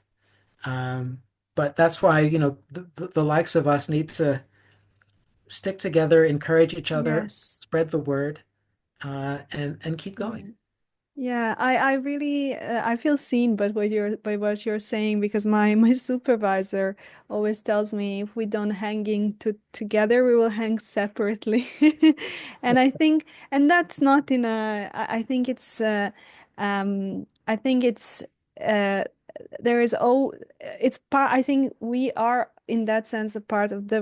Um, but that's why, the likes of us need to stick together, encourage each other, Yes. spread the word, and keep going. Yeah. Yeah, I really I feel seen by what you're saying because my supervisor always tells me if we don't hanging together, we will hang separately. And I think and that's not in a I think I think it's uh there is oh it's part I think we are in that sense a part of the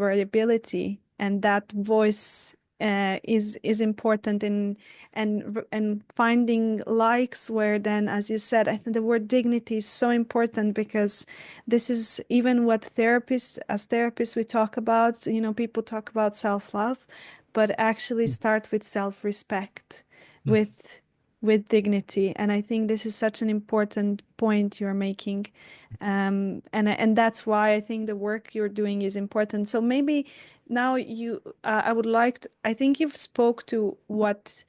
variability and that voice is important in and finding likes where then as you said I think the word dignity is so important because this is even what therapists we talk about people talk about self-love but actually start with self-respect with with dignity. And I think this is such an important point you're making. And that's why I think the work you're doing is important. So maybe now I would like to, I think you've spoke to what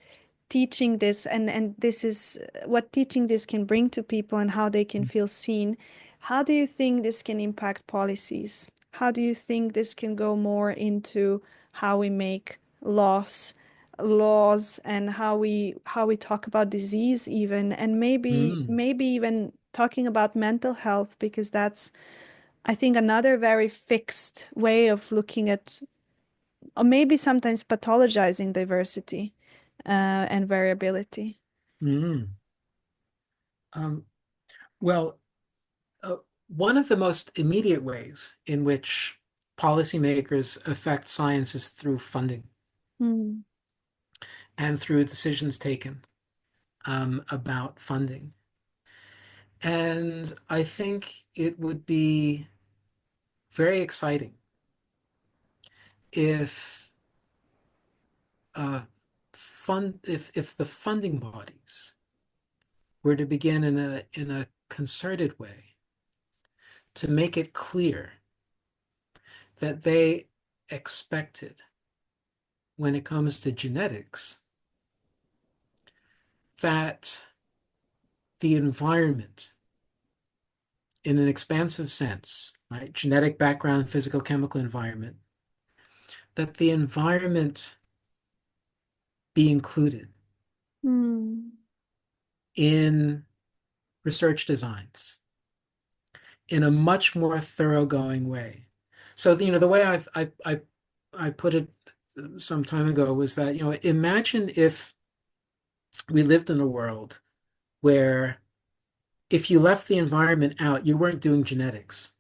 teaching this and this is what teaching this can bring to people and how they can feel seen. How do you think this can impact policies? How do you think this can go more into how we make laws and how we talk about disease even, and Mm, maybe even talking about mental health, because that's, I think, another very fixed way of looking at, or maybe sometimes pathologizing diversity and variability. mm. Um, well, uh, one of the most immediate ways in which policymakers affect science is through funding Mm, and through decisions taken about funding. And I think it would be very exciting if if the funding bodies were to begin in a concerted way to make it clear that they expected when it comes to genetics that the environment in an expansive sense, right? Genetic background, physical, chemical environment, that the environment be included mm, in research designs in a much more thoroughgoing way. So, the way I put it some time ago was that, imagine if we lived in a world where if you left the environment out, you weren't doing genetics.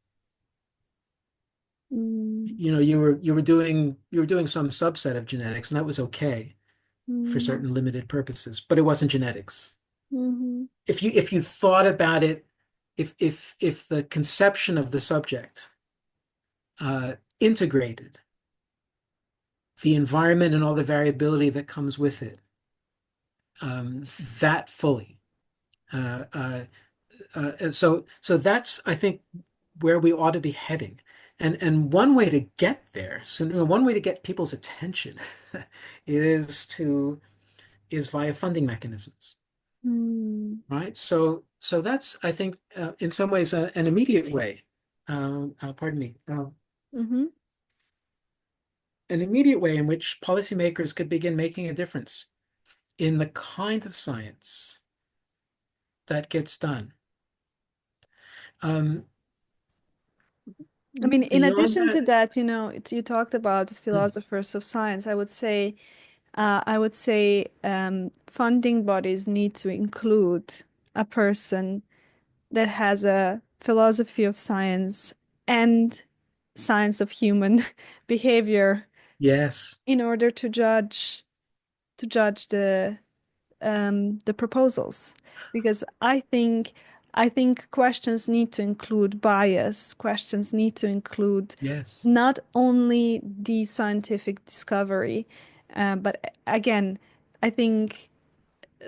mm, You were doing some subset of genetics, and that was okay for mm, certain limited purposes, but it wasn't genetics. mhm, If you thought about it, if the conception of the subject integrated the environment and all the variability that comes with it um, that fully. Uh, uh, so that's, I think, where we ought to be heading. And one way to get there, so one way to get people's attention is via funding mechanisms, mm, right? So that's, I think, in some ways, an immediate way. Pardon me. mhm. An immediate way in which policymakers could begin making a difference in the kind of science that gets done. Um, I mean, in Beyond addition that, to that, you talked about mm, philosophers of science. I would say funding bodies need to include a person that has a philosophy of science and science of human behavior yes, in order to judge the proposals, because I think questions need to include bias. Questions need to include yes, not only the scientific discovery, but again, I think,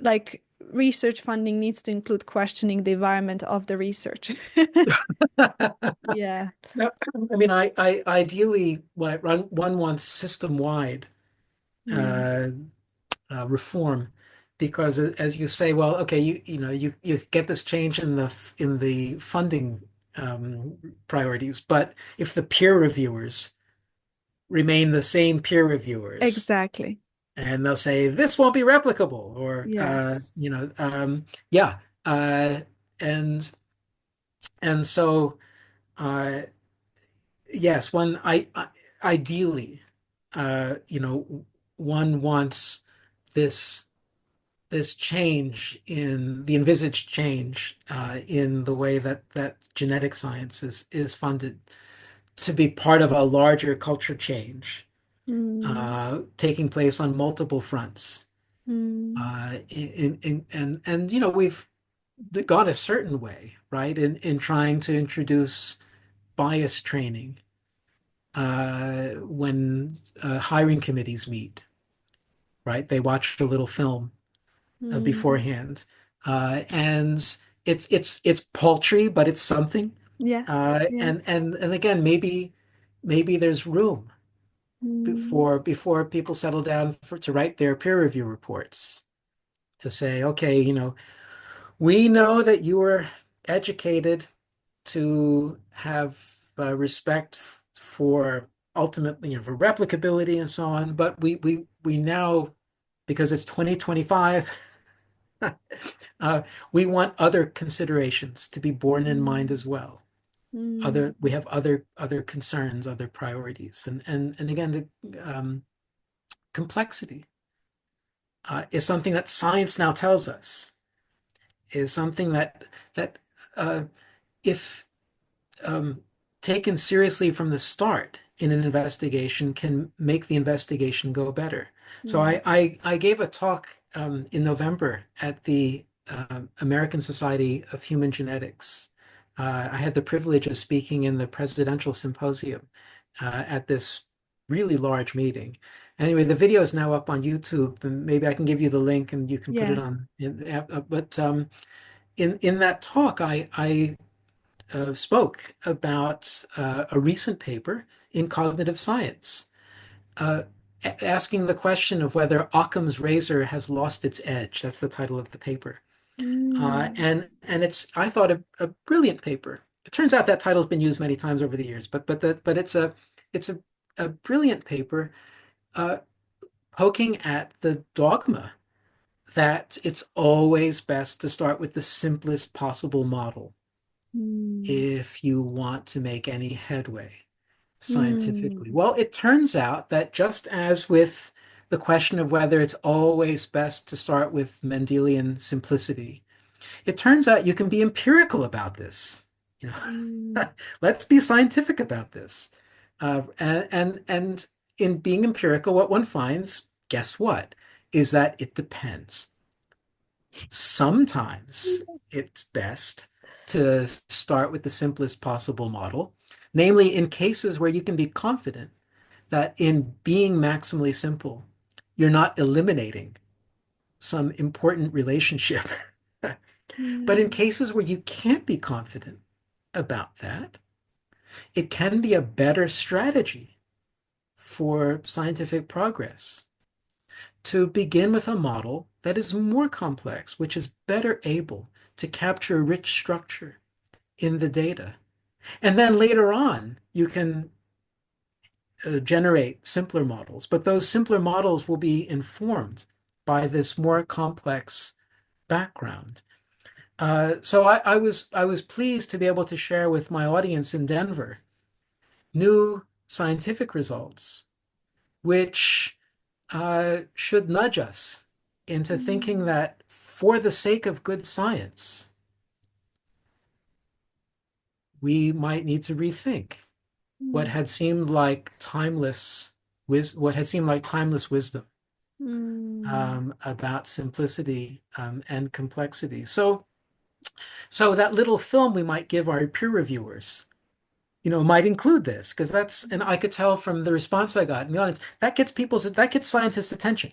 like, research funding needs to include questioning the environment of the research. Yeah. no, I mean, I ideally, one wants system-wide Mm. uh, reform, because as you say, well, okay, you get this change in the funding priorities, but if the peer reviewers remain the same peer reviewers, Exactly. and they'll say this won't be replicable, or Yes. yeah, uh, and and so. Uh, Yes, ideally, one wants this this change in the envisaged change in the way that genetic science is funded to be part of a larger culture change Mm. taking place on multiple fronts. Mm. And we've gone a certain way, right, in trying to introduce bias training when hiring committees meet, right? They watch a little film Mm. beforehand. And it's paltry, but it's something. Yeah. Yeah. And again, maybe there's room Mm. before people settle down to write their peer review reports to say, okay, we know that you were educated to have respect for ultimately, for replicability and so on, but we now, because it's 2025, uh, we want other considerations to be borne in mind Mm. as well. Mm. We have other concerns, other priorities, and again, the complexity is something that science now tells us is something that uh, if um, taken seriously from the start in an investigation can make the investigation go better. So Yeah. I gave a talk in November at the American Society of Human Genetics. I had the privilege of speaking in the presidential symposium at this really large meeting. Anyway, the video is now up on YouTube, and maybe I can give you the link and you can put it Yeah. on. But in that talk, I spoke about a recent paper in cognitive science, uh, asking the question of whether Occam's razor has lost its edge. That's the title of the paper. Mm. And it's, I thought, a brilliant paper. It turns out that title's been used many times over the years, but it's a brilliant paper uh, poking at the dogma that it's always best to start with the simplest possible model Mm. if you want to make any headway scientifically. Mm. Well, it turns out that just as with the question of whether it's always best to start with Mendelian simplicity, it turns out you can be empirical about this. You Mm. know, let's be scientific about this. And in being empirical, what one finds, guess what, is that it depends. Sometimes it's best to start with the simplest possible model, namely in cases where you can be confident that in being maximally simple, you're not eliminating some important relationship. But in Mm. cases where you can't be confident about that, it can be a better strategy for scientific progress to begin with a model that is more complex, which is better able to capture rich structure in the data. And then later on, you can generate simpler models, but those simpler models will be informed by this more complex background. So I was pleased to be able to share with my audience in Denver new scientific results, which should nudge us into thinking Mm. that for the sake of good science, we might need to rethink what Mm. had seemed like timeless wisdom Mm. about simplicity and complexity. So that little film we might give our peer reviewers, might include this because and I could tell from the response I got in the audience that gets scientists' attention,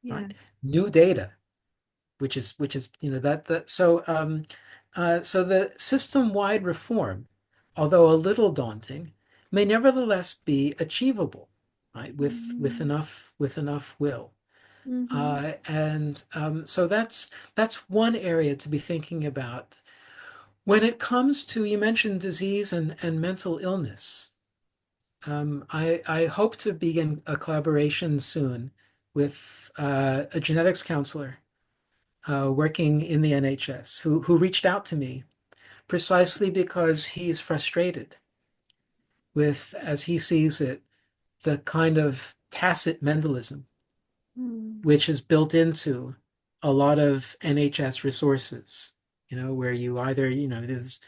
Yeah. right? New data, which is so the system-wide reform, although a little daunting, may nevertheless be achievable, right? With Mm. enough will. Mm-hmm. And so that's one area to be thinking about when it comes to, you mentioned disease and mental illness. I hope to begin a collaboration soon with a genetics counselor working in the NHS who reached out to me precisely because he's frustrated with, as he sees it, the kind of tacit Mendelism Mm. which is built into a lot of NHS resources, where you either, there's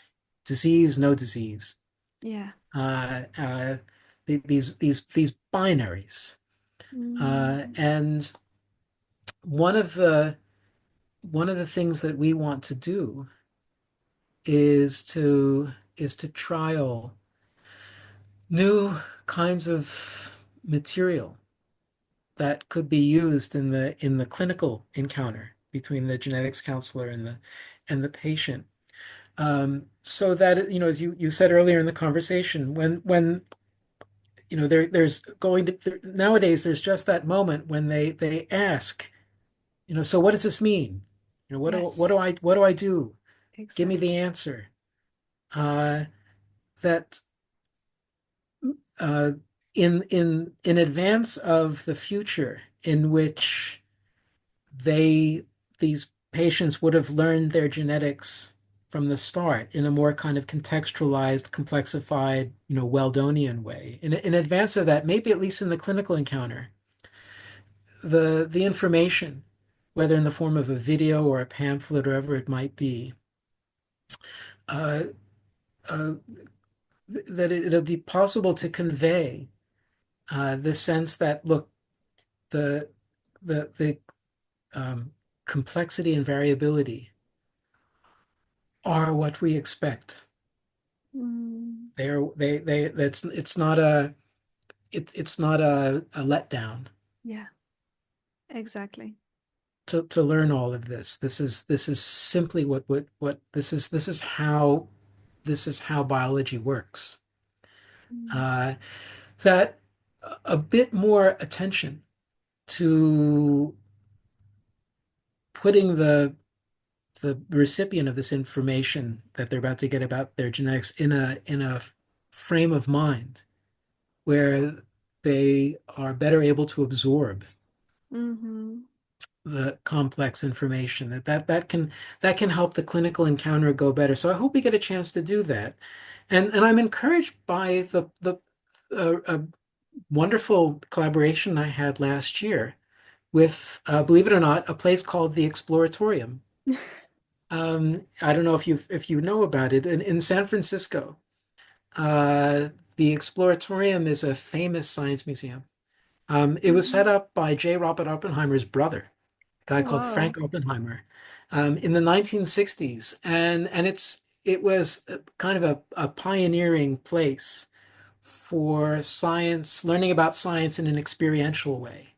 disease, no disease, Yeah. uh, uh, these binaries. Mm. And one of the one of the things that we want to do is to trial new kinds of material that could be used in the clinical encounter. between the genetics counselor and the patient. So that, as you said earlier in the conversation, when there's going to nowadays there's just that moment when they ask, so what does this mean? Yes, What do I do? Give me the exactly. answer. Uh, that uh, in advance of the future in which they these patients would have learned their genetics from the start in a more kind of contextualized, complexified, Weldonian way. In advance of that, maybe at least in the clinical encounter, the information, whether in the form of a video or a pamphlet or whatever it might be, uh, uh, that it'll be possible to convey the sense that, look, the the complexity and variability are what we expect. Mm, That's it's not a letdown yeah, exactly. to learn all of this. This is simply what this is how biology works. Mm, Uh, that a bit more attention to putting the recipient of this information that they're about to get about their genetics in a frame of mind where they are better able to absorb mm-hmm. the complex information that can help the clinical encounter go better. So I hope we get a chance to do that. And I'm encouraged by the wonderful collaboration I had last year with, believe it or not, a place called the Exploratorium. I don't know if you know about it. In San Francisco, the Exploratorium is a famous science museum. It was set Mhm. up by J. Robert Oppenheimer's brother, a guy called Wow. Frank Oppenheimer, in the 1960s, and it was kind of a pioneering place for science, learning about science in an experiential way,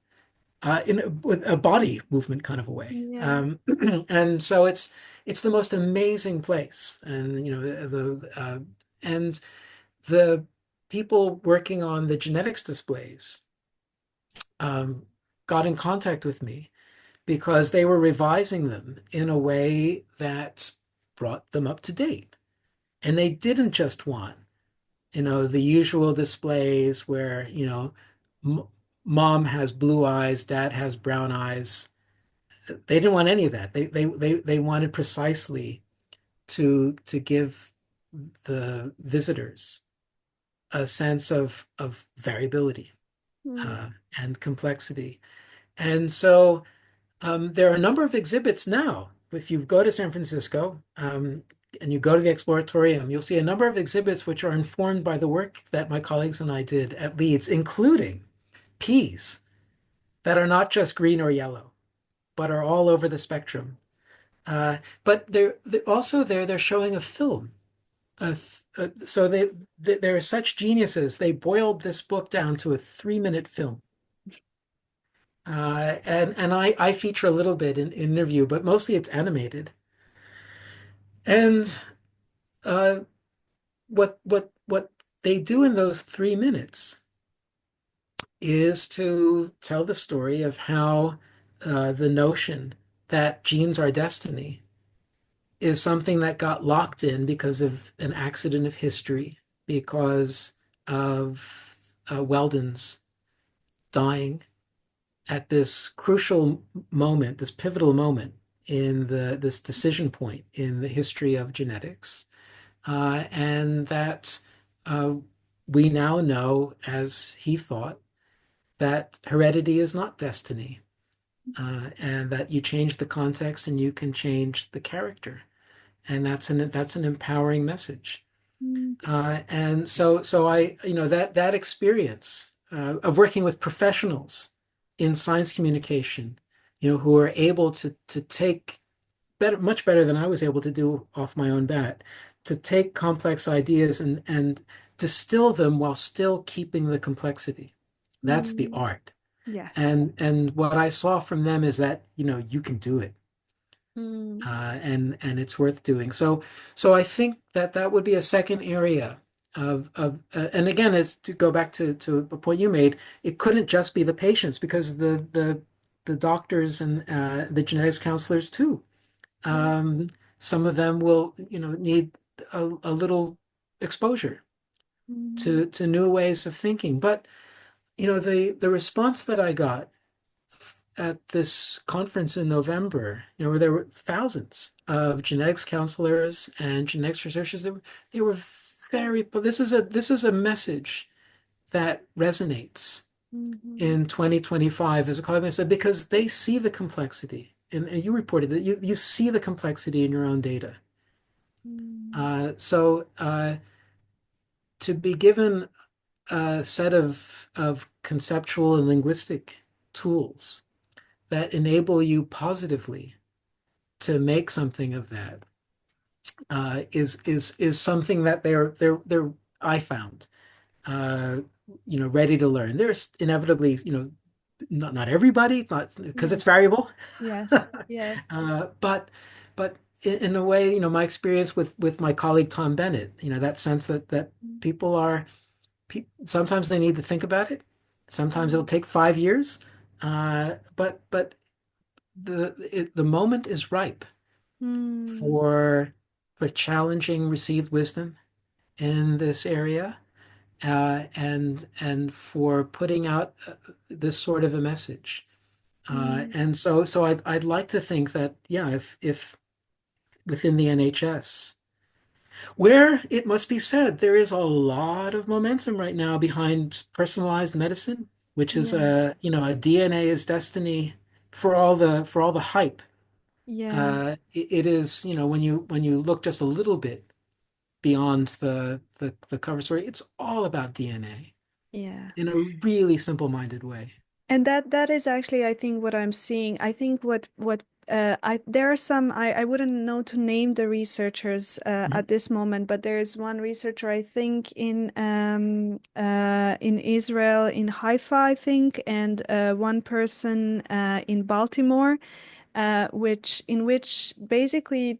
with a body movement kind of a way. Yeah. And so it's the most amazing place, and and the people working on the genetics displays um, got in contact with me because they were revising them in a way that brought them up to date. And they didn't just want, the usual displays where, m mom has blue eyes, dad has brown eyes. They didn't want any of that. They wanted precisely to give the visitors a sense of variability Mm. uh, and complexity. And so there are a number of exhibits now. If you go to San Francisco and you go to the Exploratorium, you'll see a number of exhibits which are informed by the work that my colleagues and I did at Leeds, including peas that are not just green or yellow, but are all over the spectrum. But they're also they're showing a film. So they're such geniuses. They boiled this book down to a 3-minute film. And I feature a little bit in interview, but mostly it's animated. And uh, what they do in those 3 minutes is to tell the story of how the notion that genes are destiny is something that got locked in because of an accident of history, because of Weldon's dying at this crucial moment, this pivotal moment in this decision point in the history of genetics, and that uh, we now know, as he thought, that heredity is not destiny, and that you change the context and you can change the character, and that's an empowering message. Mm. And so I, that experience of working with professionals in science communication, who are able to take much better than I was able to do off my own bat, to take complex ideas and distill them while still keeping the complexity. That's the Mm. art. Yes. And what I saw from them is that, you can do it. Mm. and it's worth doing. So I think that that would be a second area of and again, as to go back to a point you made, it couldn't just be the patients because the doctors and the genetics counselors too. Yeah. Um, some of them will, need a little exposure Mm. to new ways of thinking. But the response that I got at this conference in November, where there were thousands of genetics counselors and genetics researchers. They were very, but this is a message that resonates Mhm. in 2025 as a cognitive message because they see the complexity. And you reported that you see the complexity in your own data. Mm. So to be given a set of conceptual and linguistic tools that enable you positively to make something of that is something that they're I found uh, ready to learn. There's inevitably not everybody, it's not because it's Yes. variable, Yes. Yes. but in a way, my experience with my colleague Tom Bennett, that sense that people are sometimes they need to think about it, sometimes it'll Mm. take 5 years, but the moment is ripe Mm. for challenging received wisdom in this area, and for putting out this sort of a message. Mm. And so I'd like to think that, yeah, if within the NHS, where it must be said there is a lot of momentum right now behind personalized medicine, which is Yeah. a DNA is destiny for all the hype. Yeah. It is, when you look just a little bit beyond the cover story, it's all about DNA Yeah. in a really simple-minded way. And that is actually, I think, what I'm seeing. I think what I there are some I wouldn't know to name the researchers Mhm. at this moment, but there's one researcher I think in Israel in Haifa, I think, and one person in Baltimore, which basically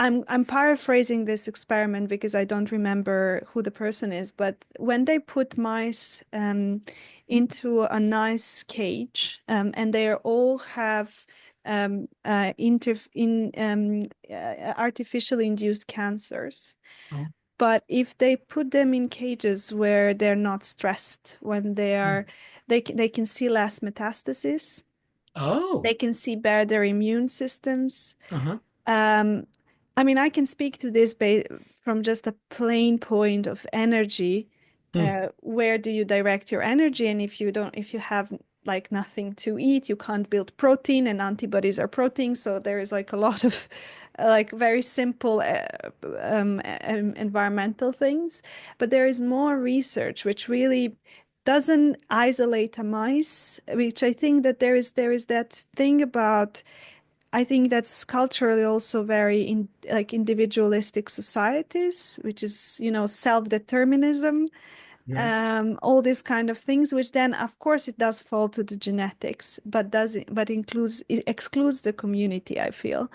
I'm paraphrasing this experiment because I don't remember who the person is, but when they put mice into a nice cage, and they all have artificially induced cancers, Oh. but if they put them in cages where they're not stressed, when they can see less metastasis, they Oh. can see better immune systems. Uh-huh. um, I mean, I can speak to this from just a plain point of energy. Hmm. Where do you direct your energy? And if you have like nothing to eat, you can't build protein, and antibodies are protein. So there is like a lot of like very simple environmental things. But there is more research which really doesn't isolate a mice, which I think that there is that thing about. I think that's culturally also very in like individualistic societies, which is, self-determinism, Yes. all these kind of things, which then, of course, it does fall to the genetics, but it excludes the community, I feel, Mm.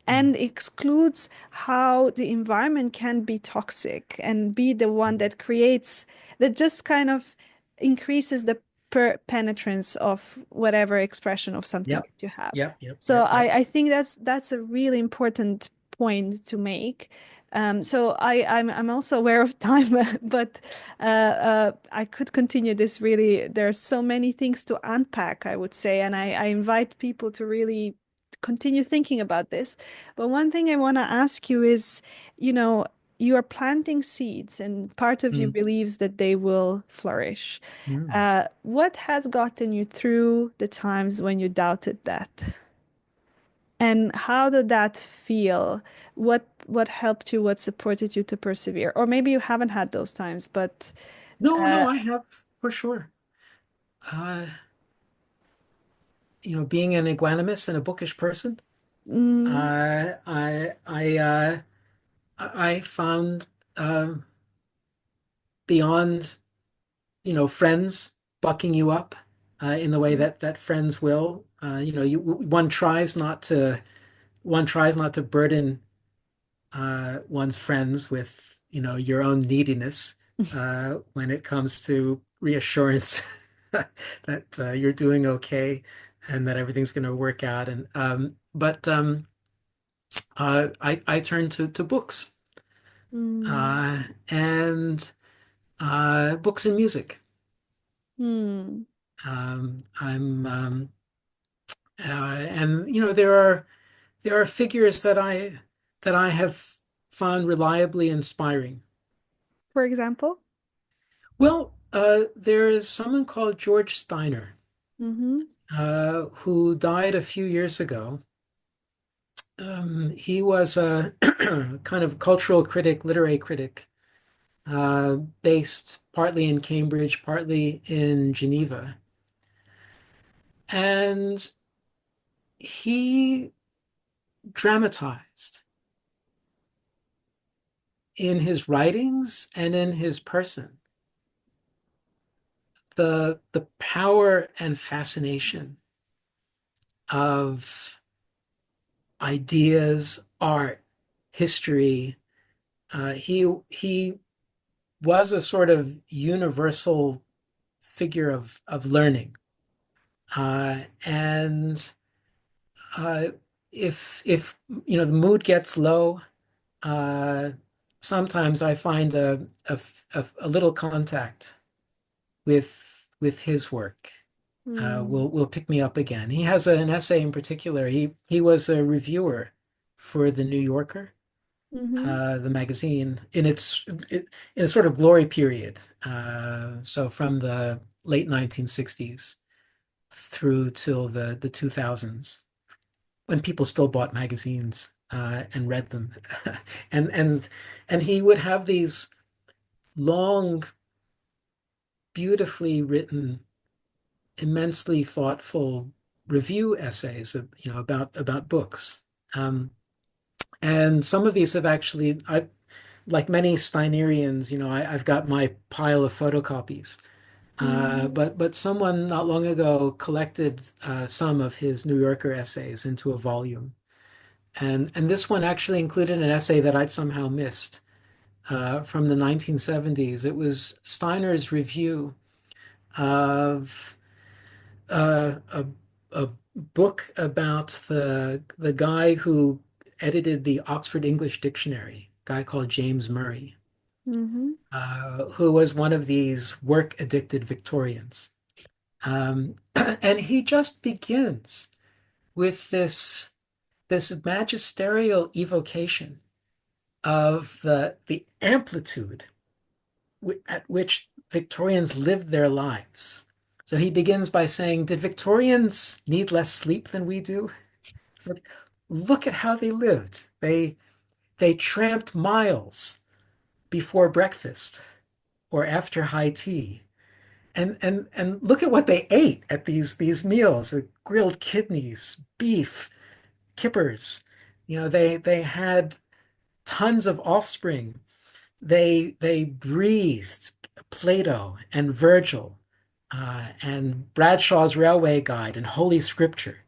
and excludes how the environment can be toxic and be the one that creates that just kind of increases the penetrance of whatever expression of something Yep. that you have. Yep. Yep. So Yep. Yep. I think that's a really important point to make. So I'm also aware of time, but I could continue this really. There are so many things to unpack, I would say, and I invite people to really continue thinking about this. But one thing I want to ask you is, you know, you are planting seeds, and part of you Mm. believes that they will flourish. Mm. What has gotten you through the times when you doubted that? And how did that feel? What helped you? What supported you to persevere? Or maybe you haven't had those times, but No, uh, no, I have for sure. Uh, being an equanimous and a bookish person, mm, I found beyond friends bucking you up in the way that friends will. One tries not one tries not to burden one's friends with, your own neediness when it comes to reassurance that you're doing okay and that everything's going to work out. And but I turn to books Mm. uh, and books and music. Hmm. I'm and there are figures that I have found reliably inspiring. For example? Well, there is someone called George Steiner, Mm-hmm. who died a few years ago. He was a kind of cultural critic, literary critic, based partly in Cambridge, partly in Geneva. And he dramatized in his writings and in his person the power and fascination of ideas, art, history. He was a sort of universal figure of learning, and uh, if the mood gets low, uh, sometimes I find a little contact with his work Mm. will pick me up again. He has an essay in particular. He was a reviewer for the New Yorker, Mm-hmm. the magazine in a sort of glory period. So from the late 1960s through till the 2000s, when people still bought magazines and read them, and and and he would have these long, beautifully written, immensely thoughtful review essays about books. Um, and some of these have actually, like many Steinerians, I've got my pile of photocopies. Mm. But someone not long ago collected some of his New Yorker essays into a volume. And this one actually included an essay that I'd somehow missed from the 1970s. It was Steiner's review of a book about the guy who edited the Oxford English Dictionary, a guy called James Murray, Mm-hmm. who was one of these work-addicted Victorians. And he just begins with this magisterial evocation of the amplitude at which Victorians lived their lives. So he begins by saying, did Victorians need less sleep than we do? So look at how they lived. They tramped miles before breakfast or after high tea. And look at what they ate at these meals, the grilled kidneys, beef, kippers. They had tons of offspring. They breathed Plato and Virgil, and Bradshaw's Railway Guide and Holy Scripture.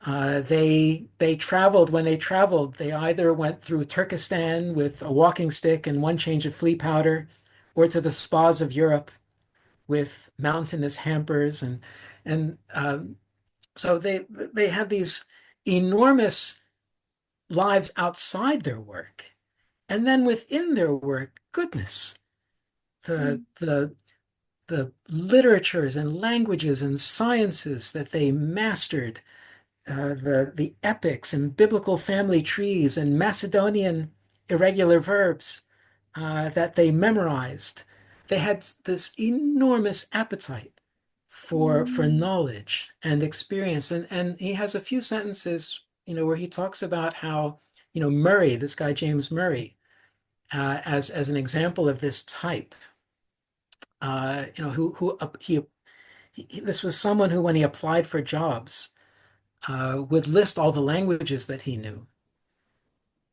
They traveled. When they traveled, they either went through Turkestan with a walking stick and one change of flea powder, or to the spas of Europe with mountainous hampers, and so they had these enormous lives outside their work, and then within their work, goodness, the Mm. the the literatures and languages and sciences that they mastered, the epics and biblical family trees and Macedonian irregular verbs that they memorized. They had this enormous appetite for Mm. knowledge and experience. And he has a few sentences, where he talks about how, Murray, this guy James Murray, as an example of this type, who this was someone who, when he applied for jobs, would list all the languages that he knew.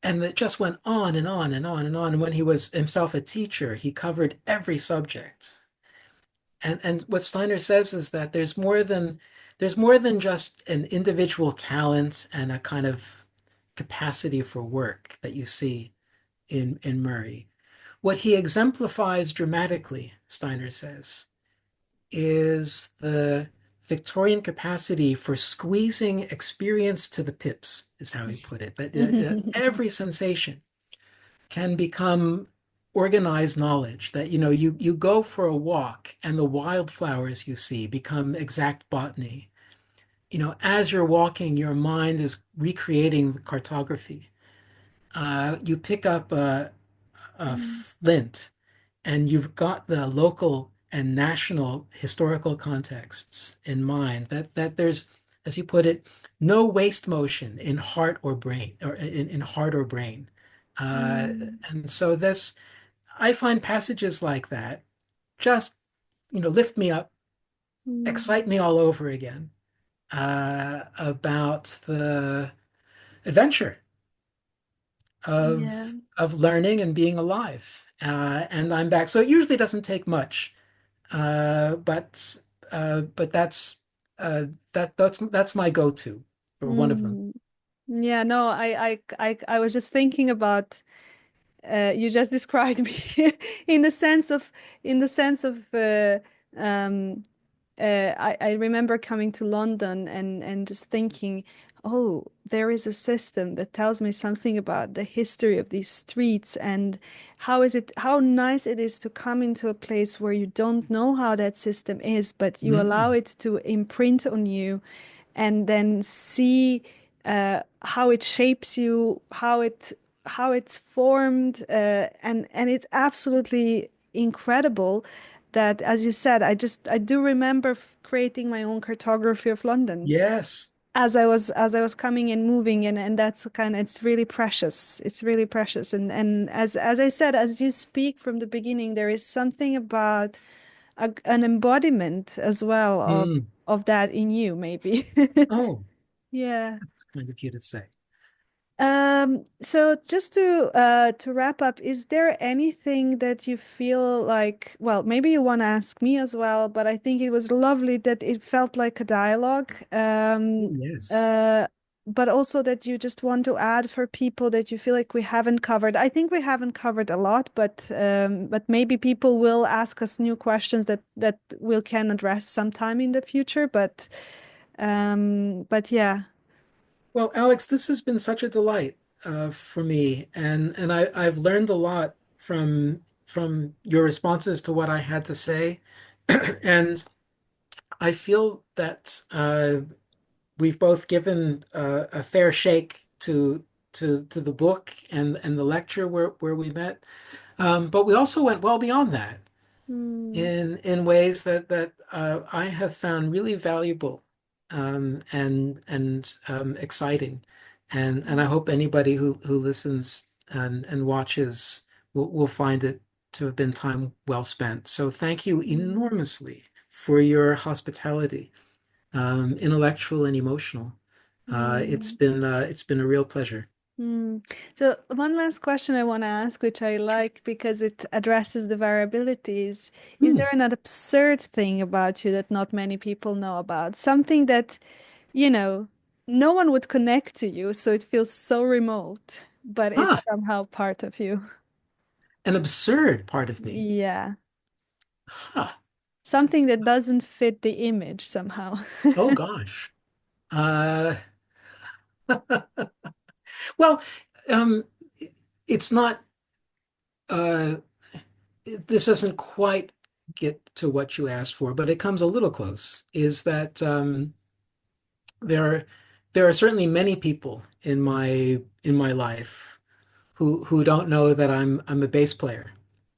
And it just went on and on and on and on. And when he was himself a teacher, he covered every subject. And what Steiner says is that there's more than just an individual talent and a kind of capacity for work that you see in Murray. What he exemplifies dramatically, Steiner says, is the Victorian capacity for squeezing experience to the pips, is how he put it. That every sensation can become organized knowledge. That you go for a walk and the wildflowers you see become exact botany. As you're walking, your mind is recreating the cartography. You pick up a flint and you've got the local and national historical contexts in mind, that there's, as you put it, no waste motion in heart or brain, or in heart or brain. Uh, Mm, and so this, I find passages like that just, lift me up, mm, excite me all over again, about the adventure yeah. of learning and being alive. And I'm back. So it usually doesn't take much. But that's my go-to, or one of them. Mm. Yeah, no, I was just thinking about you just described me in the sense of in the sense of um I remember coming to London and just thinking, oh, there is a system that tells me something about the history of these streets and how nice it is to come into a place where you don't know how that system is, but you allow Mm. it to imprint on you and then see how it shapes you, how it's formed, and it's absolutely incredible that, as you said, I do remember creating my own cartography of London Yes. as I was coming and moving, and that's kind of it's really precious. It's really precious, and as I said, as you speak from the beginning, there is something about an embodiment as well Mm. of that in you, maybe. Oh, Yeah. that's kind of you to say. So just to wrap up, is there anything that you feel like, well, maybe you want to ask me as well, but I think it was lovely that it felt like a dialogue. Oh, yes. Uh, but also that you just want to add for people that you feel like we haven't covered. I think we haven't covered a lot, but maybe people will ask us new questions that we can address sometime in the future. But yeah. Well, Alex, this has been such a delight for me, and I've learned a lot from your responses to what I had to say, and I feel that we've both given a fair shake to the book and the lecture where we met. But we also went well beyond that Hmm. in ways that I have found really valuable, and exciting. And I hope anybody who listens and watches will find it to have been time well spent. So thank you Hmm. enormously for your hospitality, intellectual and emotional. Hmm. It's been a real pleasure. Hmm. So one last question I want to ask, which I Sure. like because it addresses the variabilities. Is Hmm. there an absurd thing about you that not many people know about? Something that, you know, no one would connect to you, so it feels so remote, but it's Ah, somehow part of you. an absurd part of me. Yeah. Huh. Something that doesn't fit the image somehow. Oh gosh. Uh, well, um, it's not. Uh, this doesn't quite get to what you asked for, but it comes a little close. Is that there are there are certainly many people in my life who don't know that I'm a bass player,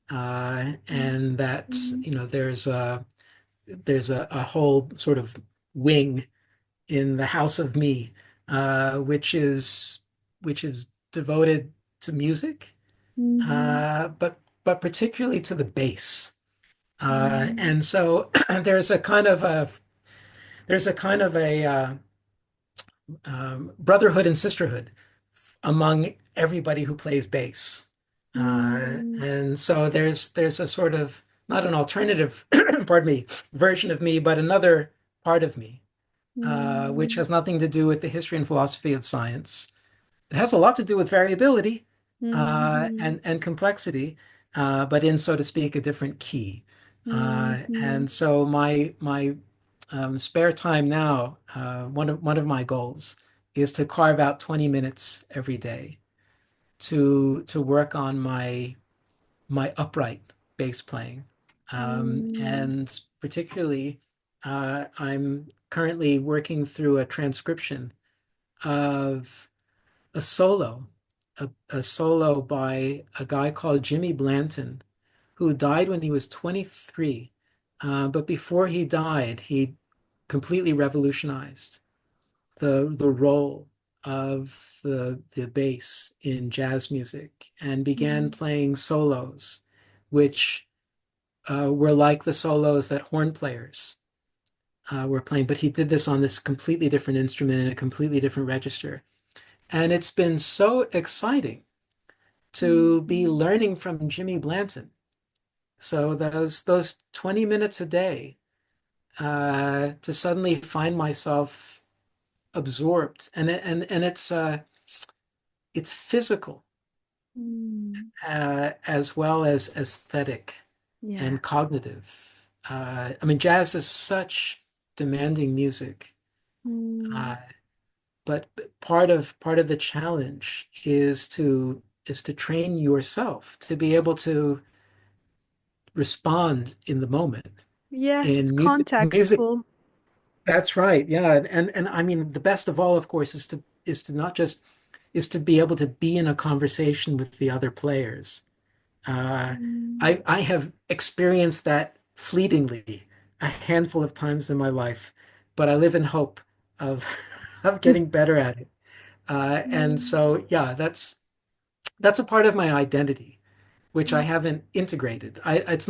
and that Mm, there's a whole sort of wing in the house of me, which is devoted to music, mhm, but particularly to the bass. mm, And so there's a kind of a brotherhood and sisterhood among everybody who plays bass. mm, And so there's a sort of not an alternative, pardon me, version of me, but another part of me, which mm, has nothing to do with the history and philosophy of science, it has a lot to do with variability Mm-hmm. and complexity, but in, so to speak, a different key. Mm-hmm. And so my spare time now, one of my goals is to carve out 20 minutes every day to work on my upright bass playing. Mm-hmm. And particularly, I'm currently working through a transcription of a solo, a solo by a guy called Jimmy Blanton, who died when he was 23. But before he died, he completely revolutionized the role of the bass in jazz music and began playing solos, which were like the solos that horn players were playing. But he did this on this completely different instrument in a completely different register. And it's been so exciting to be Mm-hmm. learning from Jimmy Blanton. So those 20 minutes a day to suddenly find myself absorbed, and it's physical Mm-hmm. as well as aesthetic Yeah. and cognitive. I mean, jazz is such demanding music, Mm-hmm. uh, but part of the challenge is to train yourself to be able to respond in the moment. Yes, it's In music, contextful. that's right. Yeah, and I mean, the best of all, of course, is to not just is to be able to be in a conversation with the other players. Uh, Mm-hmm. I have experienced that fleetingly a handful of times in my life, but I live in hope of of getting better at it. And so, yeah, that's a part of my identity, which I haven't integrated. It's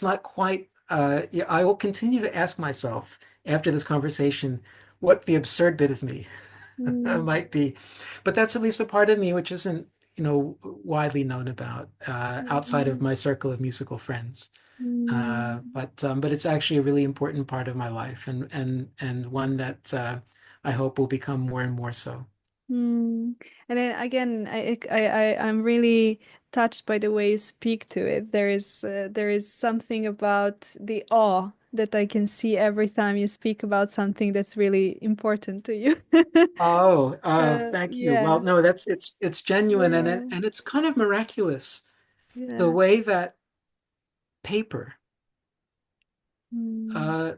not quite. Yeah, I will continue to ask myself after this conversation what the absurd bit of me Mm-hmm. might be, but that's at least a part of me which isn't, widely known about outside of Mm-hmm. my circle of musical friends. Mm-hmm. But it's actually a really important part of my life, and one that I hope will become more and more so. Mm. And then again, I'm really touched by the way you speak to it. There is something about the awe that I can see every time you speak about something that's really important to you. Oh, thank you. Well, Yeah, no, it's genuine, and yeah, it's kind of miraculous the yeah. way that paper Mm, uh,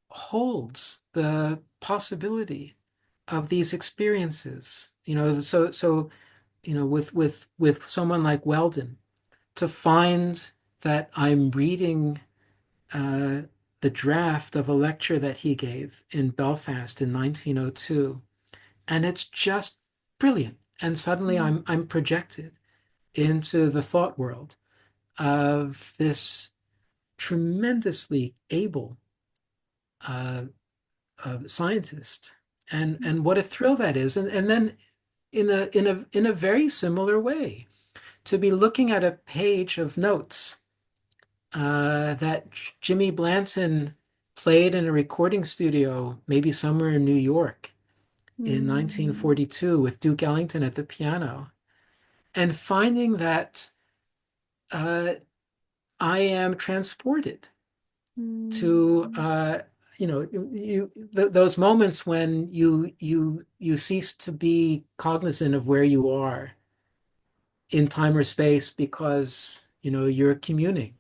holds the possibility of these experiences. With someone like Weldon, to find that I'm reading uh, the draft of a lecture that he gave in Belfast in 1902, and it's just brilliant. And suddenly mm, I'm projected into the thought world of this tremendously able uh, scientist, and what a thrill that is. And then in a very similar way, to be looking at a page of notes that Jimmy Blanton played in a recording studio, maybe somewhere in New York in mm, 1942 with Duke Ellington at the piano, and finding that uh, I am transported to mm, those moments when you cease to be cognizant of where you are in time or space because you're communing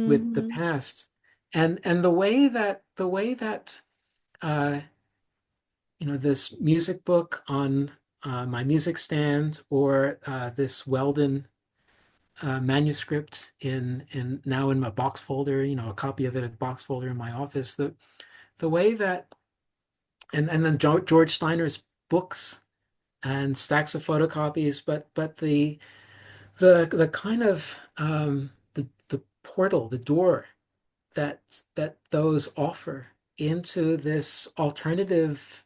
with the mhm, past, and the way that uh, this music book on my music stand, or this Weldon manuscript in now in my box folder, a copy of it, a box folder in my office. The way that, and then George Steiner's books and stacks of photocopies, but the kind of the portal, the door that those offer into this alternative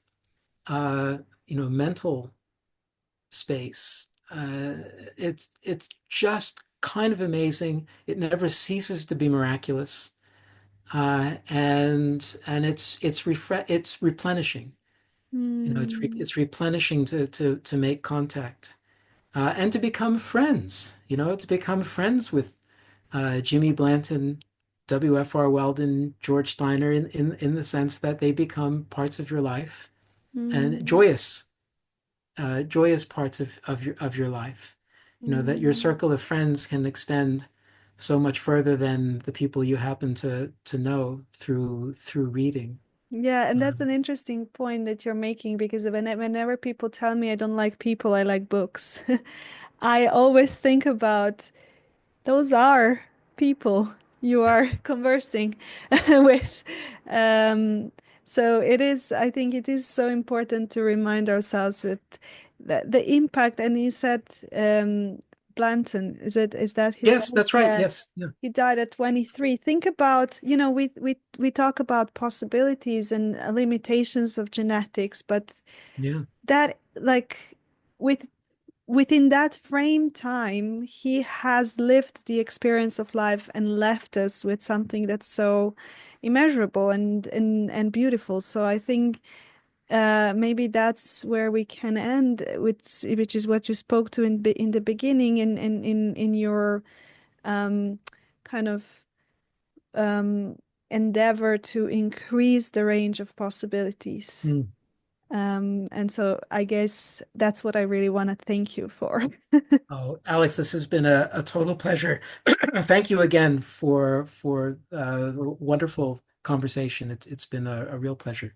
uh, mental space. It's just kind of amazing. It never ceases to be miraculous, and it's replenishing. Mm. It's replenishing to make contact, and to become friends. To become friends with Jimmy Blanton, W.F.R. Weldon, George Steiner, in the sense that they become parts of your life, and Mm. joyous parts of your life. That your Mm. circle of friends can extend so much further than the people you happen to know through reading. Yeah, and that's Um, an interesting point that you're making because whenever people tell me I don't like people, I like books. I always think about those are people you yeah. are conversing with. Um, so I think it is so important to remind ourselves that the impact, and you said Blanton, is that his Yes, name? that's right. Yeah. Yes. Yeah. He died at 23. Think about, we talk about possibilities and limitations of genetics, but Yeah. that like with within that frame time, he has lived the experience of life and left us with something that's so immeasurable and beautiful. So I think maybe that's where we can end, which is what you spoke to in the beginning in your um, kind of um, endeavor to increase the range of possibilities. Mm. And so I guess that's what I really want to thank you for. Oh, Alex, this has been a total pleasure. Thank you again for the wonderful conversation. It's been a real pleasure.